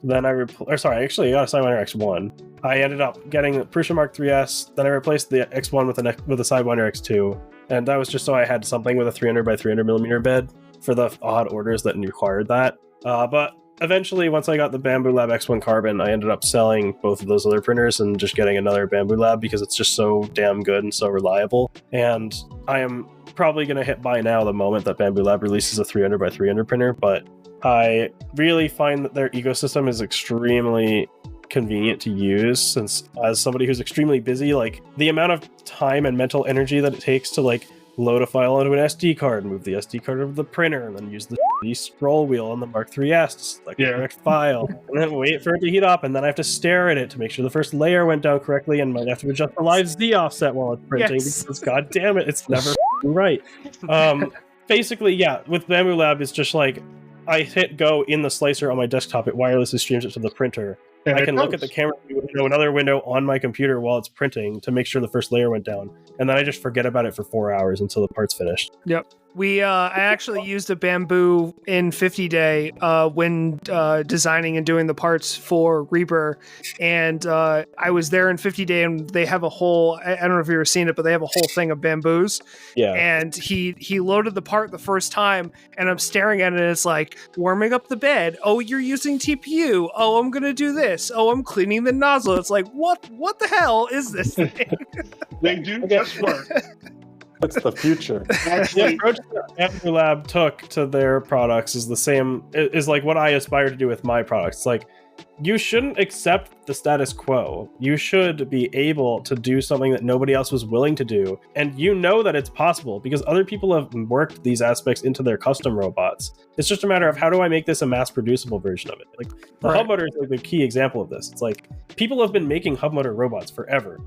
Then I got a Sidewinder X1. I ended up getting a Prusa Mark 3S. Then I replaced the X1 with a Sidewinder X2, and that was just so I had something with a 300 by 300 millimeter bed for the odd orders that required that. But eventually, once I got the Bamboo Lab X1 Carbon, I ended up selling both of those other printers and just getting another Bamboo Lab because it's just so damn good and so reliable. And I am probably going to hit buy now the moment that Bamboo Lab releases a 300 by 300 printer, but I really find that their ecosystem is extremely convenient to use, since as somebody who's extremely busy, like the amount of time and mental energy that it takes to like load a file onto an SD card, move the SD card over to the printer, and then use the scroll wheel on the Mark 3S to select the correct file, and then wait for it to heat up, and then I have to stare at it to make sure the first layer went down correctly, and might have to adjust the live Z offset while it's printing, because god damn it, it's never right. Basically, yeah, with Bamboo Lab, it's just like, I hit go in the slicer on my desktop, it wirelessly streams it to the printer. And I can look at the camera window, another window on my computer while it's printing to make sure the first layer went down. And then I just forget about it for 4 hours until the part's finished. Yep. I actually used a Bamboo in 50 Day when designing and doing the parts for Reaper, and I was there in 50 Day, and they have a whole, I don't know if you've ever seen it, but they have a whole thing of bamboos. Yeah. And he loaded the part the first time, and I'm staring at it, and it's like, warming up the bed. Oh, you're using TPU. Oh, I'm going to do this. Oh, I'm cleaning the nozzle. It's like, what the hell is this thing? They do just work. It's the future. The approach that Bamboo Lab took to their products is the same, is like what I aspire to do with my products. It's like, you shouldn't accept the status quo. You should be able to do something that nobody else was willing to do. And you know that it's possible because other people have worked these aspects into their custom robots. It's just a matter of, how do I make this a mass producible version of it? Like the hub motor is like the key example of this. It's like, people have been making hub motor robots forever.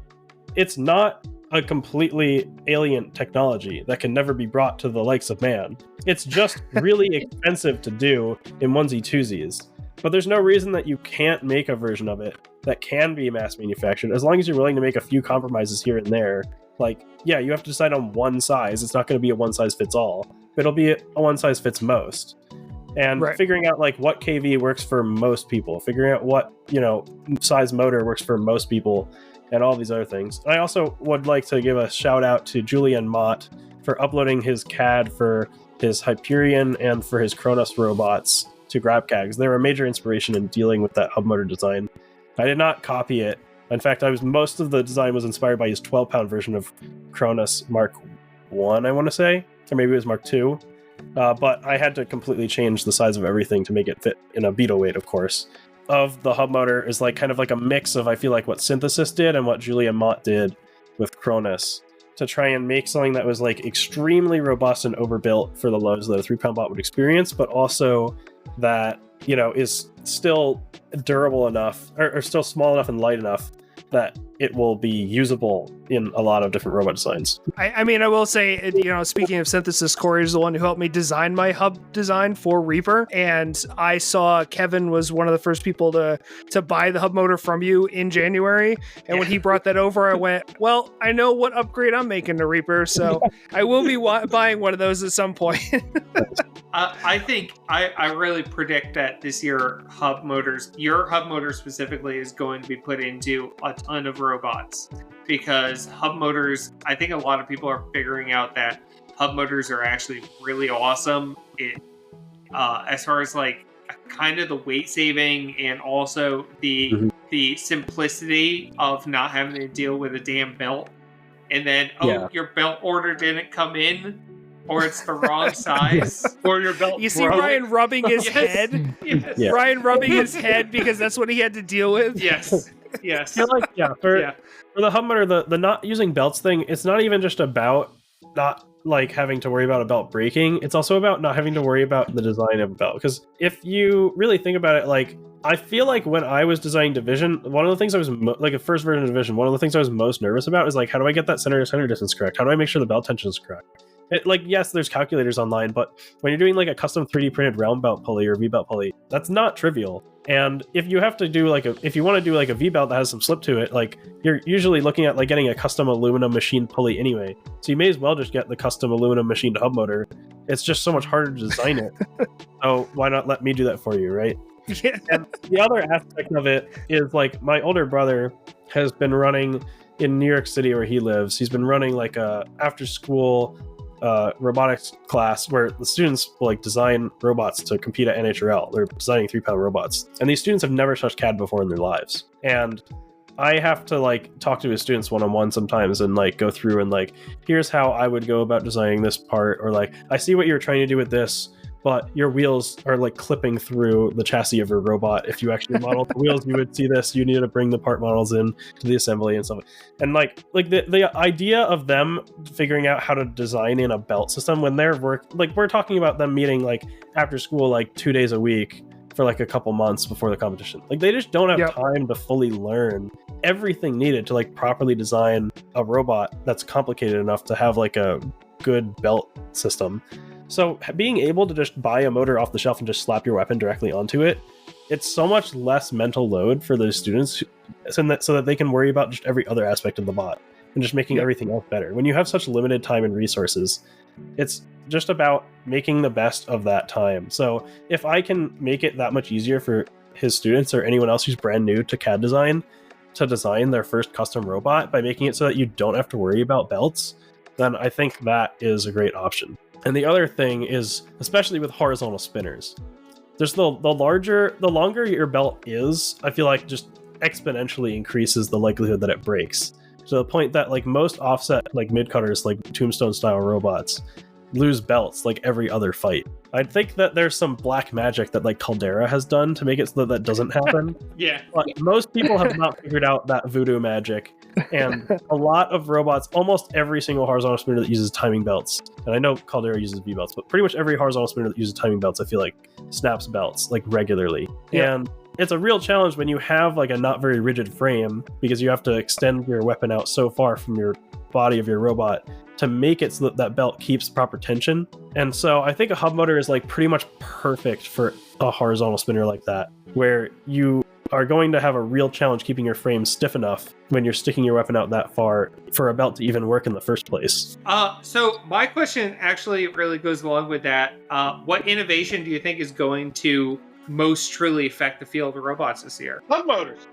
It's not a completely alien technology that can never be brought to the likes of man. It's just really expensive to do in onesie-twosies. But there's no reason that you can't make a version of it that can be mass manufactured, as long as you're willing to make a few compromises here and there. Like, yeah, you have to decide on one size. It's not going to be a one size fits all, but it'll be a one size fits most. And figuring out like what KV works for most people, figuring out what, size motor works for most people, and all these other things. I also would like to give a shout out to Julian Mott for uploading his CAD for his Hyperion and for his Kronos robots to GrabCAD. They were a major inspiration in dealing with that hub motor design. I did not copy it. In fact, most of the design was inspired by his 12-pound version of Kronos Mark 1, I want to say, or maybe it was Mark 2. but I had to completely change the size of everything to make it fit in a Beetle weight, of course. Of the hub motor is like kind of like a mix of, I feel like, what Synthesis did and what Julian Mott did with Cronus, to try and make something that was like extremely robust and overbuilt for the loads that a 3-pound bot would experience, but also that, you know, is still durable enough or still small enough and light enough that it will be usable in a lot of different robot designs. I mean, I will say, you know, speaking of Synthesis, Corey is the one who helped me design my hub design for Reaper, and I saw Kevin was one of the first people to buy the hub motor from you in January, and when he brought that over, I went, well, I know what upgrade I'm making to Reaper, so I will be buying one of those at some point. I think I really predict that this year your hub motor specifically, is going to be put into a ton of robots, because hub motors, I think a lot of people are figuring out that hub motors are actually really awesome. As far as like kind of the weight saving and also the simplicity of not having to deal with a damn belt, and then your belt order didn't come in, or it's the wrong size, or your belt. You see Ryan rubbing his head. Yes. Yeah. Ryan rubbing his head because that's what he had to deal with. Yes. I feel like, for the hub motor, the not using belts thing, it's not even just about not like having to worry about a belt breaking. It's also about not having to worry about the design of a belt. Because if you really think about it, like, I feel like when I was designing Division, one of the things I was like a first version of Division, one of the things I was most nervous about is like, how do I get that center to center distance correct? How do I make sure the belt tension is correct? Like, yes, there's calculators online, but when you're doing like a custom 3D printed round belt pulley or V belt pulley, that's not trivial. And if you have to do if you want to do like a V belt that has some slip to it, like, you're usually looking at like getting a custom aluminum machined pulley anyway. So you may as well just get the custom aluminum machined hub motor. It's just so much harder to design it. So why not let me do that for you, right? Yeah. And the other aspect of it is like, my older brother has been running in New York City where he lives. He's been running like a after school robotics class where the students will like design robots to compete at NHRL. They're designing 3-pound robots, and these students have never touched CAD before in their lives. And I have to like talk to his students one-on-one sometimes and like go through and like, here's how I would go about designing this part, or like, I see what you're trying to do with this, but your wheels are like clipping through the chassis of your robot. If you actually modeled the wheels, you would see this. You need to bring the part models in to the assembly and stuff. And like the idea of them figuring out how to design in a belt system when they're we're talking about them meeting like after school, like 2 days a week for like a couple months before the competition. Like, they just don't have time to fully learn everything needed to like properly design a robot that's complicated enough to have like a good belt system. So being able to just buy a motor off the shelf and just slap your weapon directly onto it, it's so much less mental load for those students so that they can worry about just every other aspect of the bot and just making everything else better. When you have such limited time and resources, it's just about making the best of that time. So if I can make it that much easier for his students or anyone else who's brand new to CAD design to design their first custom robot by making it so that you don't have to worry about belts, then I think that is a great option. And the other thing is, especially with horizontal spinners, there's the longer your belt is, I feel like just exponentially increases the likelihood that it breaks. To the point that like most offset like mid-cutters, like Tombstone style robots, lose belts like every other fight. I think that there's some black magic that like Caldera has done to make it so that doesn't happen. Yeah. But most people have not figured out that voodoo magic. And a lot of robots, almost every single horizontal spinner that uses timing belts, and I know Caldera uses V belts, but pretty much every horizontal spinner that uses timing belts, I feel like, snaps belts like regularly. Yeah. And it's a real challenge when you have like a not very rigid frame, because you have to extend your weapon out so far from your body of your robot to make it so that that belt keeps proper tension. And so I think a hub motor is like pretty much perfect for a horizontal spinner like that, where you are going to have a real challenge keeping your frame stiff enough when you're sticking your weapon out that far for a belt to even work in the first place. So my question actually really goes along with that. What innovation do you think is going to most truly affect the field of robots this year? Hub motors.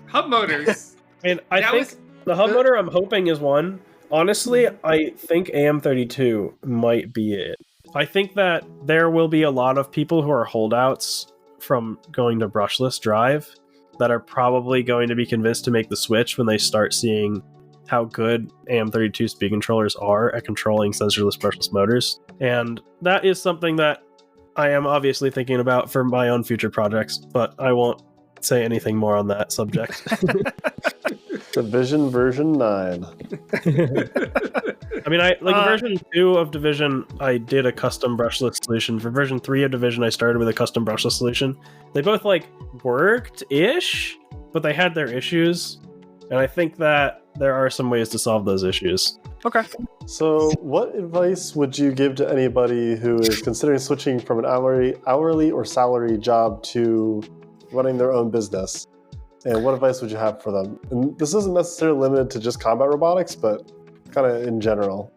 Hub motors. And I think the hub motor I'm hoping is one. Honestly, I think AM32 might be it. I think that there will be a lot of people who are holdouts from going to brushless drive that are probably going to be convinced to make the switch when they start seeing how good AM32 speed controllers are at controlling sensorless brushless motors. And that is something that I am obviously thinking about for my own future projects, but I won't say anything more on that subject. Division version 9. I mean, version 2 of Division, I did a custom brushless solution. For version 3 of Division, I started with a custom brushless solution. They both like worked-ish, but they had their issues. And I think that there are some ways to solve those issues. Okay. So what advice would you give to anybody who is considering switching from an hourly or salary job to running their own business? And what advice would you have for them? And this isn't necessarily limited to just combat robotics, but kind of in general.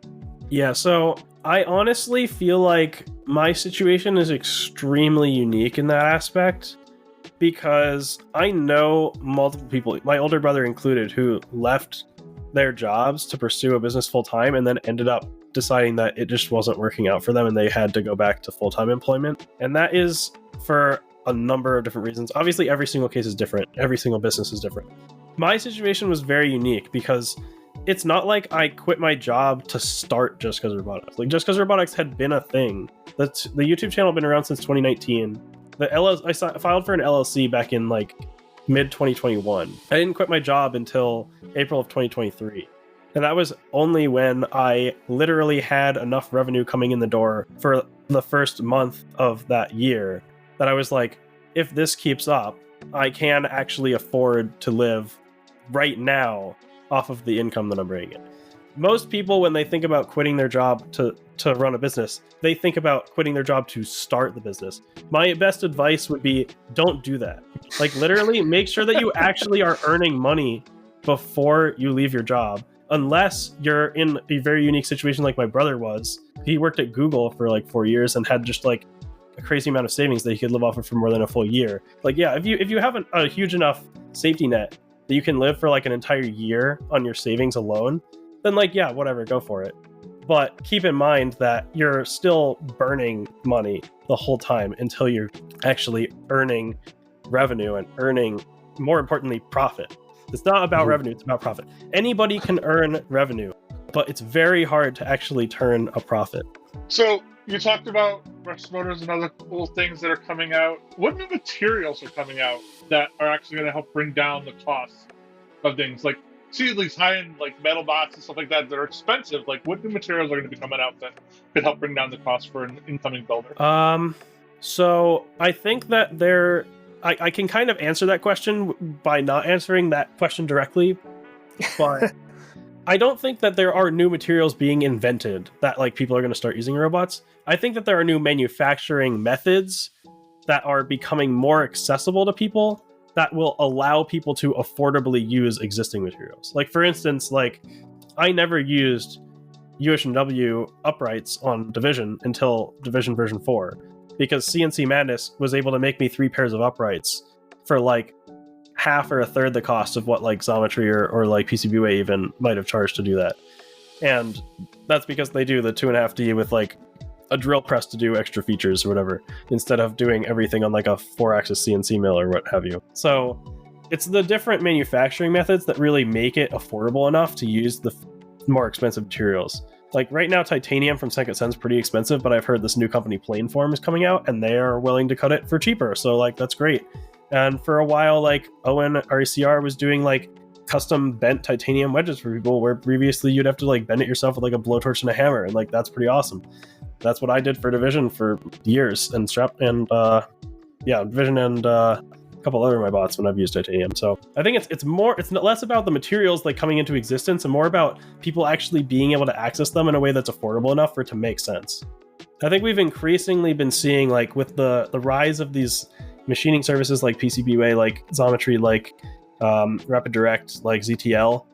Yeah, so I honestly feel like my situation is extremely unique in that aspect, because I know multiple people, my older brother included, who left their jobs to pursue a business full-time and then ended up deciding that it just wasn't working out for them and they had to go back to full-time employment. And that is for a number of different reasons. Obviously, every single case is different. Every single business is different. My situation was very unique because it's not like I quit my job to start Just Cause Robotics. Like, Just Cause Robotics had been a thing. The YouTube channel had been around since 2019. I filed for an LLC back in like mid 2021. I didn't quit my job until April of 2023. And that was only when I literally had enough revenue coming in the door for the first month of that year that I was like, if this keeps up, I can actually afford to live right now off of the income that I'm bringing in. Most people, when they think about quitting their job to run a business, they think about quitting their job to start the business. My best advice would be, don't do that. Like, literally make sure that you actually are earning money before you leave your job, unless you're in a very unique situation like my brother was. He worked at Google for like 4 years and had just like a crazy amount of savings that he could live off of for more than a full year. Like, yeah, if you have a huge enough safety net that you can live for like an entire year on your savings alone, then like, yeah, whatever, go for it. But keep in mind that you're still burning money the whole time until you're actually earning revenue and earning, more importantly, profit. It's not about revenue, it's about profit. Anybody can earn revenue, but it's very hard to actually turn a profit. So you talked about brushless motors and other cool things that are coming out. What new materials are coming out that are actually going to help bring down the cost of things? Like, see these high-end like metal bots and stuff like that that are expensive. Like, what new materials are going to be coming out that could help bring down the cost for an incoming builder? So I think that I can kind of answer that question by not answering that question directly, but I don't think that there are new materials being invented that like people are going to start using robots. I think that there are new manufacturing methods that are becoming more accessible to people that will allow people to affordably use existing materials. Like, for instance, like, I never used USW uprights on Division until Division version 4, because CNC Madness was able to make me 3 pairs of uprights for like half or a third the cost of what like Xometry or like PCBWay even might have charged to do that. And that's because they do the 2.5D with like a drill press to do extra features or whatever, instead of doing everything on like a 4-axis CNC mill or what have you. So it's the different manufacturing methods that really make it affordable enough to use the more expensive materials. Like right now, titanium from Second Sense is pretty expensive, but I've heard this new company Planeform is coming out and they are willing to cut it for cheaper. So like, that's great. And for a while, like Owen RECR was doing like custom bent titanium wedges for people, where previously you'd have to like bend it yourself with like a blowtorch and a hammer, and like that's pretty awesome. That's what I did for Division for years, and Division and a couple other of my bots when I've used titanium. So I think it's less about the materials like coming into existence and more about people actually being able to access them in a way that's affordable enough for it to make sense. I think we've increasingly been seeing, like, with the rise of these machining services like PCBWay, like Xometry, like Rapid Direct, like ZTL,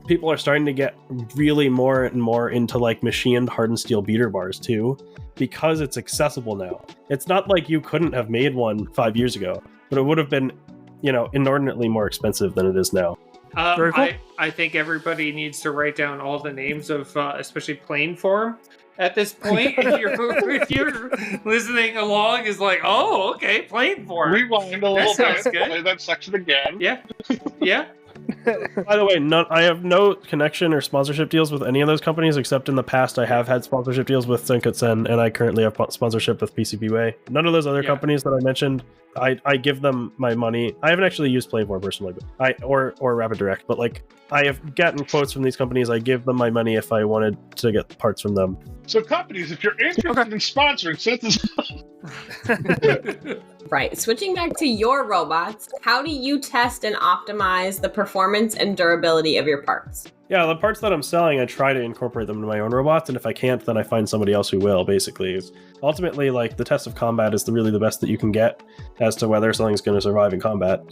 people are starting to get really more and more into like machined hardened steel beater bars too, because it's accessible now. It's not like you couldn't have made one 5 years ago, but it would have been, inordinately more expensive than it is now. Very cool. I think everybody needs to write down all the names of especially Planeform at this point. if you're listening along, is like, oh, okay, Planeform. Rewind a little sounds bit. good. Play that section again. Yeah. By the way, I have no connection or sponsorship deals with any of those companies, except in the past I have had sponsorship deals with Senkutsen, and I currently have sponsorship with PCBWay. None of those other companies that I mentioned, I give them my money. I haven't actually used Playboy personally, but or Rapid Direct, but like I have gotten quotes from these companies. I give them my money if I wanted to get parts from them. So companies, if you're interested in sponsoring, Seth is... Right. Switching back to your robots, how do you test and optimize the performance and durability of your parts? Yeah, the parts that I'm selling, I try to incorporate them into my own robots, and if I can't, then I find somebody else who will, basically. Ultimately, like, the test of combat is really the best that you can get as to whether something's going to survive in combat.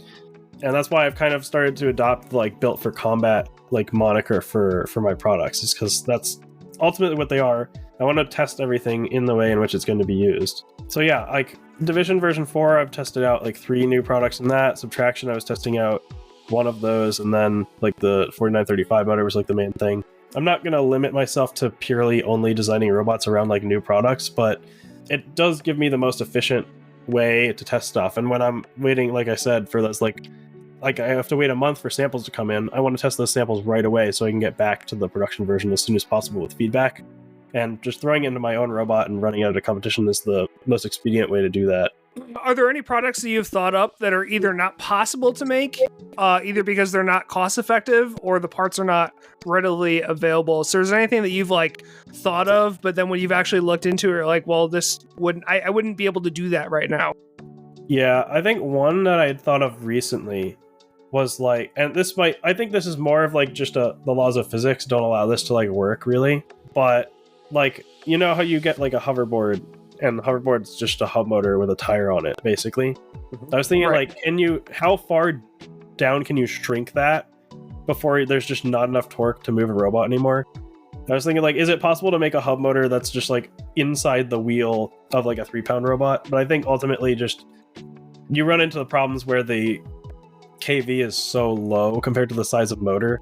And that's why I've kind of started to adopt the, like, built for combat, like, moniker for my products, is because that's ultimately what they are. I want to test everything in the way in which it's going to be used. So yeah, like Division version 4, I've tested out like 3 new products in that. Subtraction, I was testing out one of those, and then like the 4935 motor was like the main thing. I'm not going to limit myself to purely only designing robots around like new products, but it does give me the most efficient way to test stuff. And when I'm waiting, like I said, for those like I have to wait a month for samples to come in, I want to test those samples right away so I can get back to the production version as soon as possible with feedback. And just throwing it into my own robot and running out of a competition is the most expedient way to do that. Are there any products that you've thought up that are either not possible to make, either because they're not cost effective or the parts are not readily available? So is there anything that you've like thought of, but then when you've actually looked into it, you're like, well, this wouldn't, I wouldn't be able to do that right now? Yeah, I think one that I had thought of recently was like, and this might, I think this is more of like just the laws of physics don't allow this to like work really, but like, you know how you get like a hoverboard, and the hoverboard's just a hub motor with a tire on it, basically. I was thinking, like, how far down can you shrink that before there's just not enough torque to move a robot anymore? I was thinking, like, is it possible to make a hub motor that's just like inside the wheel of like a 3-pound robot? But I think ultimately just you run into the problems where the kV is so low compared to the size of motor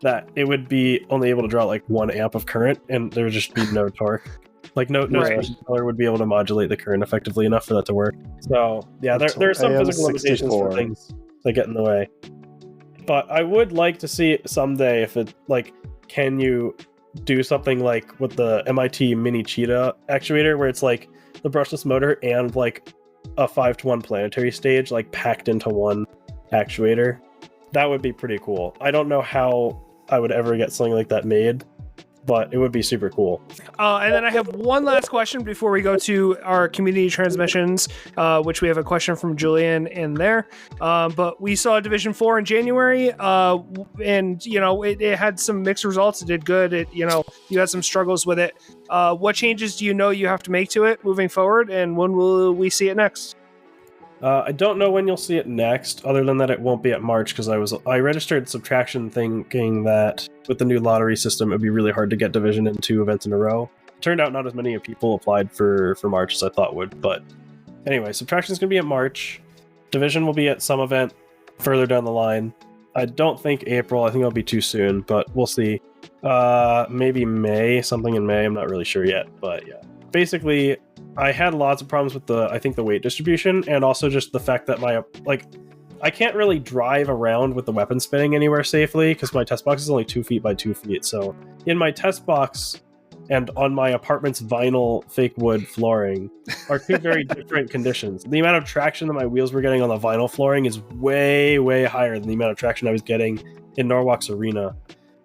that it would be only able to draw like 1 amp of current, and there would just be no torque. Like no special color would be able to modulate the current effectively enough for that to work. So yeah, there are some physical limitations for things that get in the way. But I would like to see it someday if it like, can you do something like with the MIT Mini Cheetah actuator, where it's like the brushless motor and like a 5-to-1 planetary stage like packed into one actuator. That would be pretty cool. I don't know how I would ever get something like that made, but it would be super cool. And then I have one last question before we go to our community transmissions, which we have a question from Julian in there. But we saw Division 4 in January, and, you know, it had some mixed results. It did good. You had some struggles with it. What changes do you know you have to make to it moving forward, and when will we see it next? I don't know when you'll see it next, other than that it won't be at March, because I registered Subtraction thinking that with the new lottery system, it'd be really hard to get Division in 2 events in a row. Turned out not as many people applied for March as I thought would, but anyway, Subtraction's going to be at March. Division will be at some event further down the line. I don't think April, I think it'll be too soon, but we'll see. Maybe May, something in May, I'm not really sure yet, but yeah. Basically, I had lots of problems with the weight distribution, and also just the fact that I can't really drive around with the weapon spinning anywhere safely because my test box is only 2 feet by 2 feet. So in my test box and on my apartment's vinyl fake wood flooring are two very different conditions. The amount of traction that my wheels were getting on the vinyl flooring is way, way higher than the amount of traction I was getting in Norwalk's arena.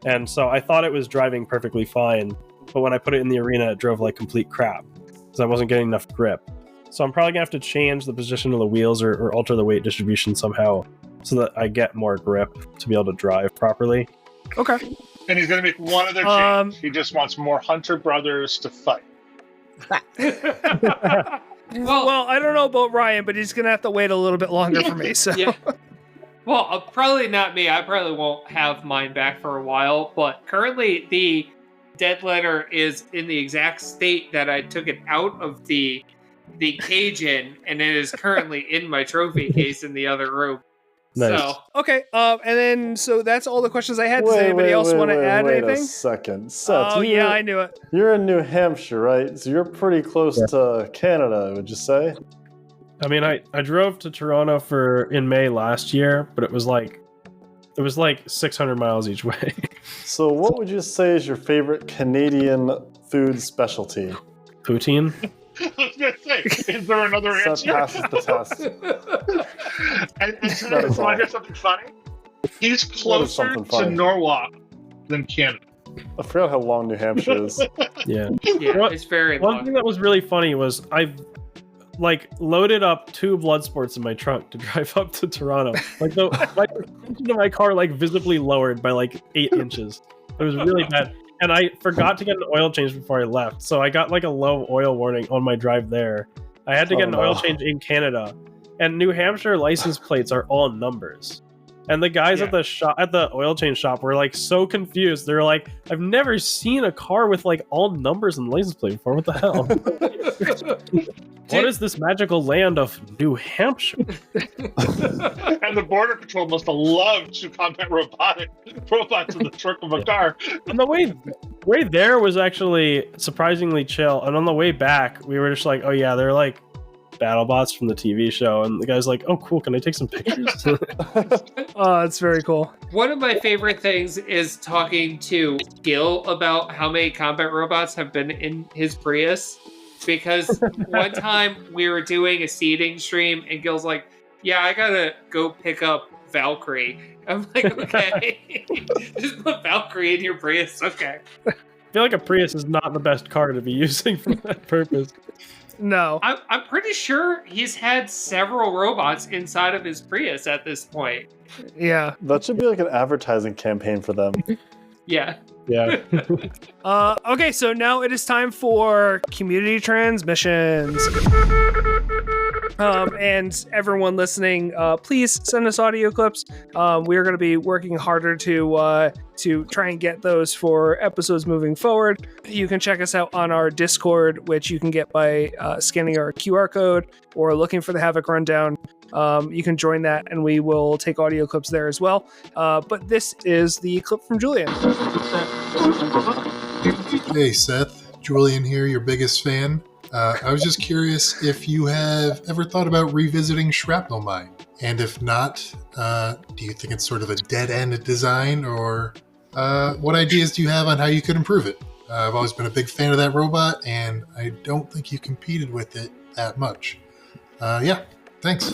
And so I thought it was driving perfectly fine, but when I put it in the arena, it drove like complete crap because I wasn't getting enough grip. So I'm probably gonna have to change the position of the wheels or alter the weight distribution somehow so that I get more grip to be able to drive properly. Okay. And he's gonna make one other change. He just wants more Hunter brothers to fight. Well, I don't know about Ryan, but he's gonna have to wait a little bit longer for me. So. Yeah. Well, probably not me. I probably won't have mine back for a while. But currently, the dead letter is in the exact state that I took it out of the cage in, and it is currently in my trophy case in the other room. Nice. So Okay, and then so that's all the questions I had. Does anybody else want to add anything? Wait a second. Seth, Yeah, I knew it. You're in New Hampshire, right? So you're pretty close to Canada, would you say? I mean, I drove to Toronto in May last year, but it was like It was like 600 miles each way. So, what would you say is your favorite Canadian food specialty? Poutine? I was gonna say, is there another Seth answer? passes the test. and so I hear something funny. He's closer something to funny? Norwalk than Canada. I forgot how long New Hampshire is. Yeah. Yeah, it's very One long. thing that was really funny was I like loaded up 2 blood sports in my trunk to drive up to Toronto. Like my engine of my car like visibly lowered by like 8 inches. It was really bad. And I forgot to get an oil change before I left. So I got like a low oil warning on my drive there. I had to get an oil change in Canada. And New Hampshire license plates are all numbers. And the guys at the oil change shop were like so confused. They're like, I've never seen a car with like all numbers and license plate before. What the hell? What is this magical land of New Hampshire? And the border patrol must have loved to combat robots in the trunk of a car. And the way there was actually surprisingly chill. And on the way back, we were just like, oh yeah, they're like BattleBots from the TV show. And the guy's like, oh cool, can I take some pictures? Oh, that's very cool. One of my favorite things is talking to Gil about how many combat robots have been in his Prius. Because one time we were doing a seeding stream and Gil's like, yeah, I gotta go pick up Valkyrie. I'm like, okay. Just put Valkyrie in your Prius. Okay. I feel like a Prius is not the best car to be using for that purpose. No. I'm pretty sure he's had several robots inside of his Prius at this point. Yeah. That should be like an advertising campaign for them. Yeah. Yeah. Okay, so now it is time for community transmissions. And everyone listening, please send us audio clips. We are going to be working harder to try and get those for episodes moving forward. You can check us out on our Discord, which you can get by scanning our QR code or looking for the Havoc Rundown. You can join that, and we will take audio clips there as well. But this is the clip from Julian. Hey, Seth. Julian here, your biggest fan. I was just curious if you have ever thought about revisiting Shrapnel Mine. And if not, do you think it's sort of a dead-end design, or what ideas do you have on how you could improve it? I've always been a big fan of that robot, and I don't think you competed with it that much. Yeah, thanks.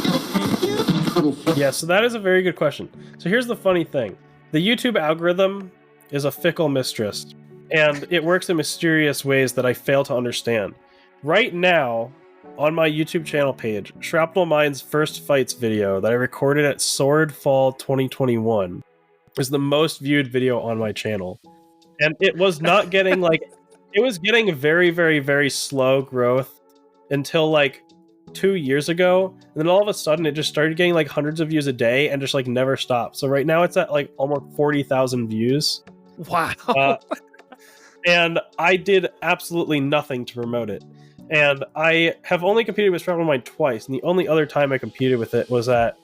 Yeah, so that is a very good question. So here's the funny thing. The YouTube algorithm is a fickle mistress, and it works in mysterious ways that I fail to understand. Right now, on my YouTube channel page, Shrapnel Mine's first fights video that I recorded at Sword Fall 2021 is the most viewed video on my channel. And it was not getting it was getting very, very, very slow growth until 2 years ago. And then all of a sudden it just started getting hundreds of views a day and just never stopped. So right now it's at almost 40,000 views. Wow. And I did absolutely nothing to promote it. And I have only competed with Shrapnel Mine twice, and the only other time I competed with it was at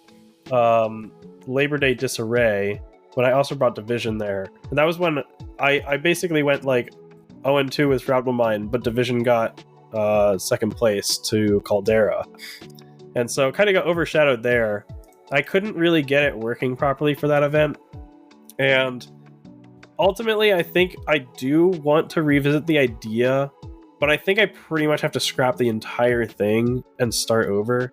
Labor Day Disarray, when I also brought Division there. And that was when I basically went 0-2 with Shrapnel Mine, but Division got second place to Caldera. And so it kind of got overshadowed there. I couldn't really get it working properly for that event. And ultimately, I think I do want to revisit the idea, but I think I pretty much have to scrap the entire thing and start over.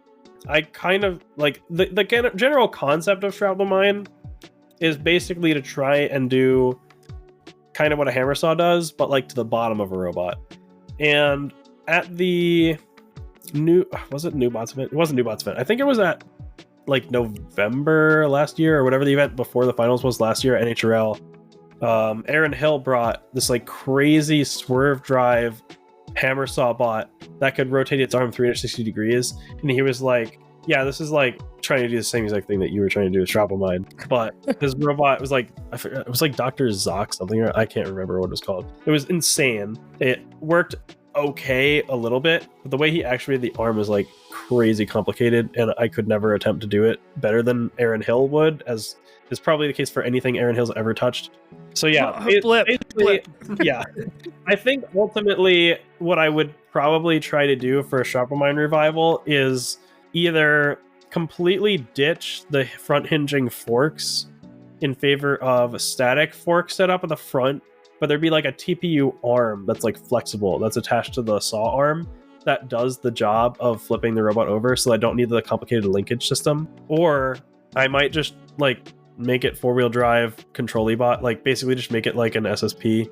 I kind of the general concept of Shrapnel Mine is basically to try and do kind of what a hammer saw does, but to the bottom of a robot. And at the was it New Bots event? It wasn't New Bots event. I think it was at November last year or whatever the event before the finals was last year at NHRL. Aaron Hill brought this crazy swerve drive hammer saw bot that could rotate its arm 360 degrees, and he was like, yeah, this is trying to do the same exact thing that you were trying to do with Shrapnel Mine, but his robot was I forget, it was Dr. Zoc something, or I can't remember what it was called. It was insane. It worked okay a little bit, but the way he actuated the arm is crazy complicated, and I could never attempt to do it better than Aaron Hill would, as is probably the case for anything Aaron Hill's ever touched. So yeah, blip. Yeah, I think ultimately what I would probably try to do for a Shrapnel Mine revival is either completely ditch the front hinging forks in favor of a static fork setup at the front, but there'd be like a TPU arm that's like flexible, that's attached to the saw arm that does the job of flipping the robot over, so I don't need the complicated linkage system. Or I might just like make it 4-wheel drive control bot, like basically just make it like an SSP,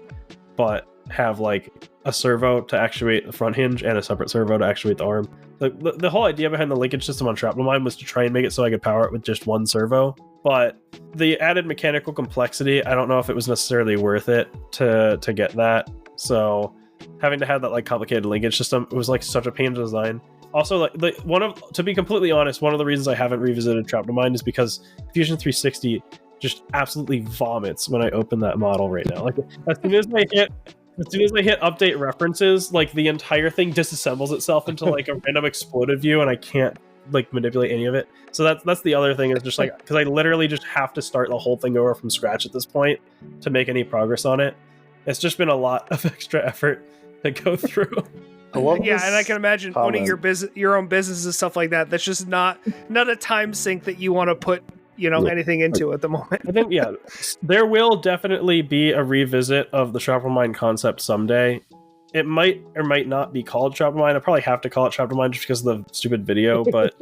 but have like a servo to actuate the front hinge and a separate servo to actuate the arm. The whole idea behind the linkage system on Shrapnel Mine was to try and make it so I could power it with just one servo, but the added mechanical complexity, I don't know if it was necessarily worth it to get that. So having to have that like complicated linkage system, it was like such a pain to design. Also, to be completely honest, one of the reasons I haven't revisited Shrapnel Mine is because Fusion 360 just absolutely vomits when I open that model right now. Like as soon as I hit update references, like the entire thing disassembles itself into like a random exploded view, and I can't like manipulate any of it. So that's the other thing, is just like, because I literally just have to start the whole thing over from scratch at this point to make any progress on it. It's just been a lot of extra effort to go through. Yeah, and I can imagine owning your own business and stuff like that. That's just not a time sink that you want to put anything into at the moment. I think there will definitely be a revisit of the Shrapnel Mine concept someday. It might or might not be called Shrapnel Mine. I probably have to call it Shrapnel Mine just because of the stupid video, but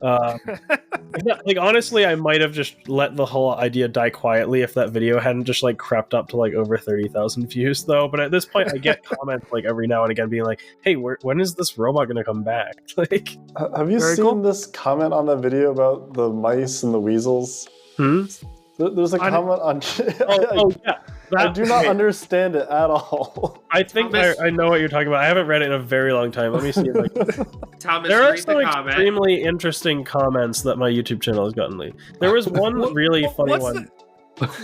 like honestly, I might have just let the whole idea die quietly if that video hadn't just like crept up to like over 30,000 views though. But at this point I get comments like every now and again being like, hey, when is this robot gonna come back? Like, have you seen this comment on the video about the mice and the weasels? There's a comment on yeah, I do not understand it at all. I think I know what you're talking about. I haven't read it in a very long time. Let me see. Thomas, there are read some the comment. extremely interesting comments that my YouTube channel has gotten lately. There was one really funny one.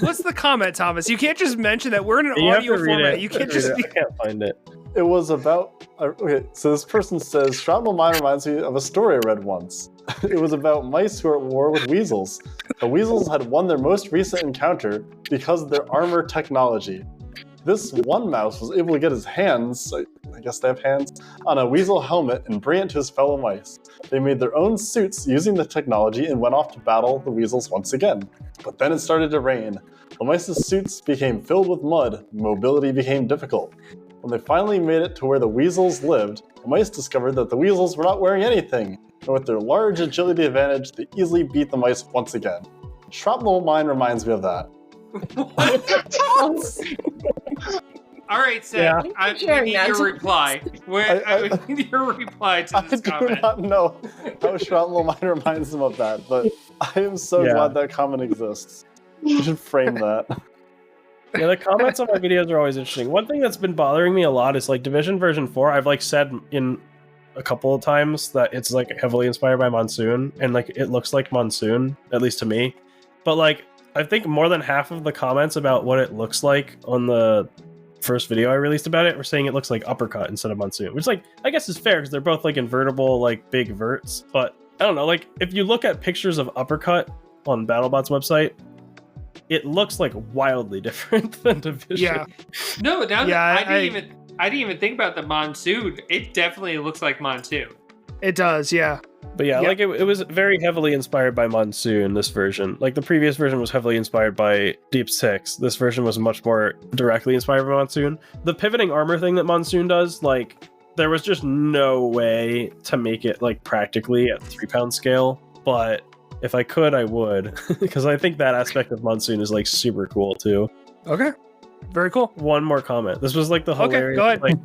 What's the comment, Thomas? You can't just mention that we're in an audio format. You can't just. I can't find it. It was about. Okay, so this person says Shrapnel Mine reminds me of a story I read once. It was about mice who are at war with weasels. The weasels had won their most recent encounter because of their armor technology. This one mouse was able to get his hands, I guess they have hands, on a weasel helmet and bring it to his fellow mice. They made their own suits using the technology and went off to battle the weasels once again. But then it started to rain. The mice's suits became filled with mud. Mobility became difficult. When they finally made it to where the weasels lived, the mice discovered that the weasels were not wearing anything. And with their large agility advantage, they easily beat the mice once again. Shrapnel Mine reminds me of that. All right, Seth, I need your reply. I need your reply to this comment. I do not know how Shrapnel Mine reminds them of that, but I am so glad that comment exists. You should frame that. Yeah, the comments on my videos are always interesting. One thing that's been bothering me a lot is like Division version 4. I've like said in a couple of times that it's like heavily inspired by Monsoon, and like it looks like Monsoon, at least to me. But like I think more than half of the comments about what it looks like on the first video I released about it were saying it looks like Uppercut instead of Monsoon, which like I guess is fair because they're both like invertible, like big verts. But I don't know, like if you look at pictures of Uppercut on BattleBot's website, it looks like wildly different than Division. Yeah. No, now that I didn't even think about the Monsoon. It definitely looks like Monsoon. It does, yeah. But yeah, like it was very heavily inspired by Monsoon, this version. Like the previous version was heavily inspired by Deep Six. This version was much more directly inspired by Monsoon. The pivoting armor thing that Monsoon does, like there was just no way to make it like practically at 3-pound scale. But if I could, I would. Because I think that aspect of Monsoon is like super cool too. Okay. Very cool. One more comment. This was like the hilarious like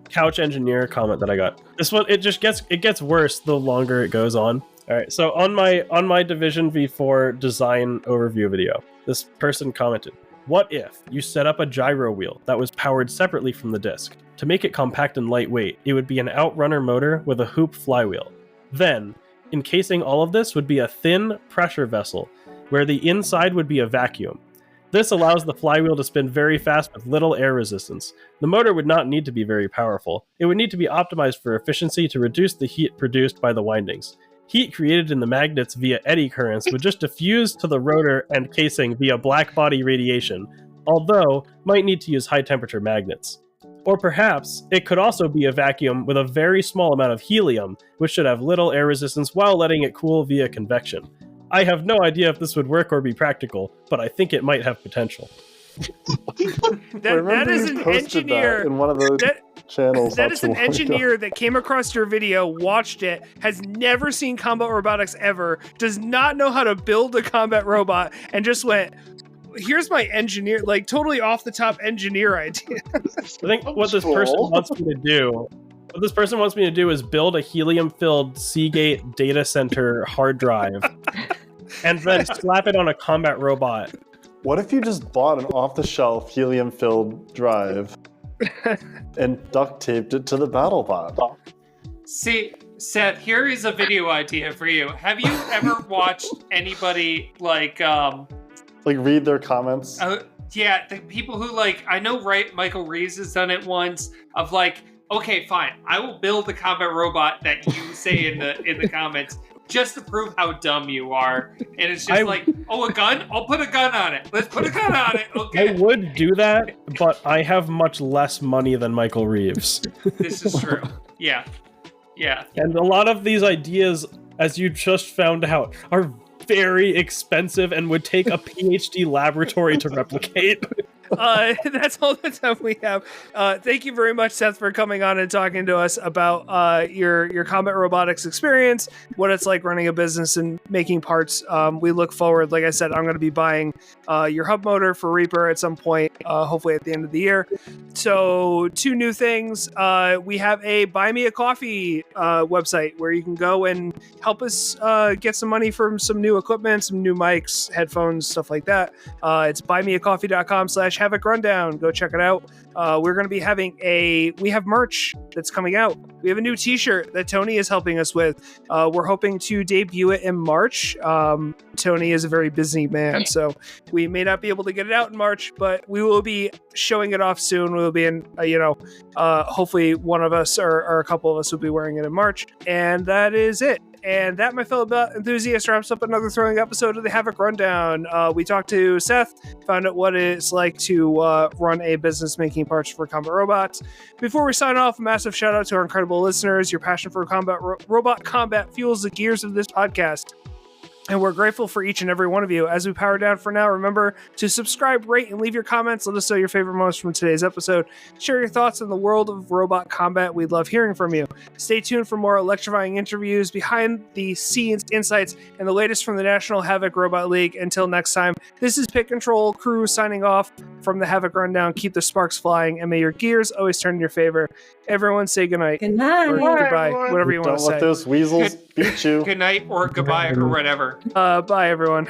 couch engineer comment that I got. This one, it gets worse the longer it goes on. All right, so on my Division V4 design overview video, this person commented, "What if you set up a gyro wheel that was powered separately from the disc? To make it compact and lightweight, it would be an outrunner motor with a hoop flywheel. Then, encasing all of this would be a thin pressure vessel, where the inside would be a vacuum. This allows the flywheel to spin very fast with little air resistance. The motor would not need to be very powerful. It would need to be optimized for efficiency to reduce the heat produced by the windings. Heat created in the magnets via eddy currents would just diffuse to the rotor and casing via black body radiation, although might need to use high temperature magnets. Or perhaps it could also be a vacuum with a very small amount of helium, which should have little air resistance while letting it cool via convection. I have no idea if this would work or be practical, but I think it might have potential. That is an engineer in one of the channels. That is an engineer that came across your video, watched it, has never seen combat robotics ever, does not know how to build a combat robot, and just went, here's my engineer, like totally off the top engineer idea. I think what this person wants me to do is build a helium-filled Seagate data center hard drive and then slap it on a combat robot. What if you just bought an off-the-shelf helium-filled drive and duct taped it to the BattleBot? See, Seth, here is a video idea for you. Have you ever watched anybody like read their comments? Yeah, the people who I know, right? Michael Reeves has done it once. Of like, okay, fine, I will build the combat robot that you say in the comments. Just to prove how dumb you are. And it's just a gun? I'll put a gun on it. Let's put a gun on it. Okay. I would do that, but I have much less money than Michael Reeves. This is true. Yeah. Yeah. And a lot of these ideas, as you just found out, are very expensive and would take a PhD laboratory to replicate. That's all the time we have. Thank you very much, Seth, for coming on and talking to us about your combat robotics experience, what it's like running a business and making parts. We look forward, like I said, I'm going to be buying your hub motor for Reaper at some point, hopefully at the end of the year. So 2 new things. We have a Buy Me a Coffee website where you can go and help us get some money from some new equipment, some new mics, headphones, stuff like that. It's buymeacoffee.com/Havoc Rundown. Go check it out. We're going to be having we have merch that's coming out. We have a new t-shirt that Tony is helping us with. We're hoping to debut it in March. Tony is a very busy man, so we may not be able to get it out in March, but we will be showing it off soon. We'll be in, hopefully one of us or a couple of us will be wearing it in March. And that is it. And that, my fellow enthusiasts, wraps up another thrilling episode of the Havoc Rundown. We talked to Seth, found out what it's like to run a business making parts for combat robots. Before we sign off, a massive shout out to our incredible listeners. Your passion for robot combat fuels the gears of this podcast. And we're grateful for each and every one of you. As we power down for now, remember to subscribe, rate, and leave your comments. Let us know your favorite moments from today's episode. Share your thoughts on the world of robot combat. We'd love hearing from you. Stay tuned for more electrifying interviews, behind-the-scenes insights, and the latest from the National Havoc Robot League. Until next time, this is Pit Control Crew signing off from the Havoc Rundown. Keep the sparks flying, and may your gears always turn in your favor. Everyone say goodnight. Good night. Or goodbye, whatever you want to say. Don't let those weasels beat you. Good night or goodbye or whatever. Bye, everyone.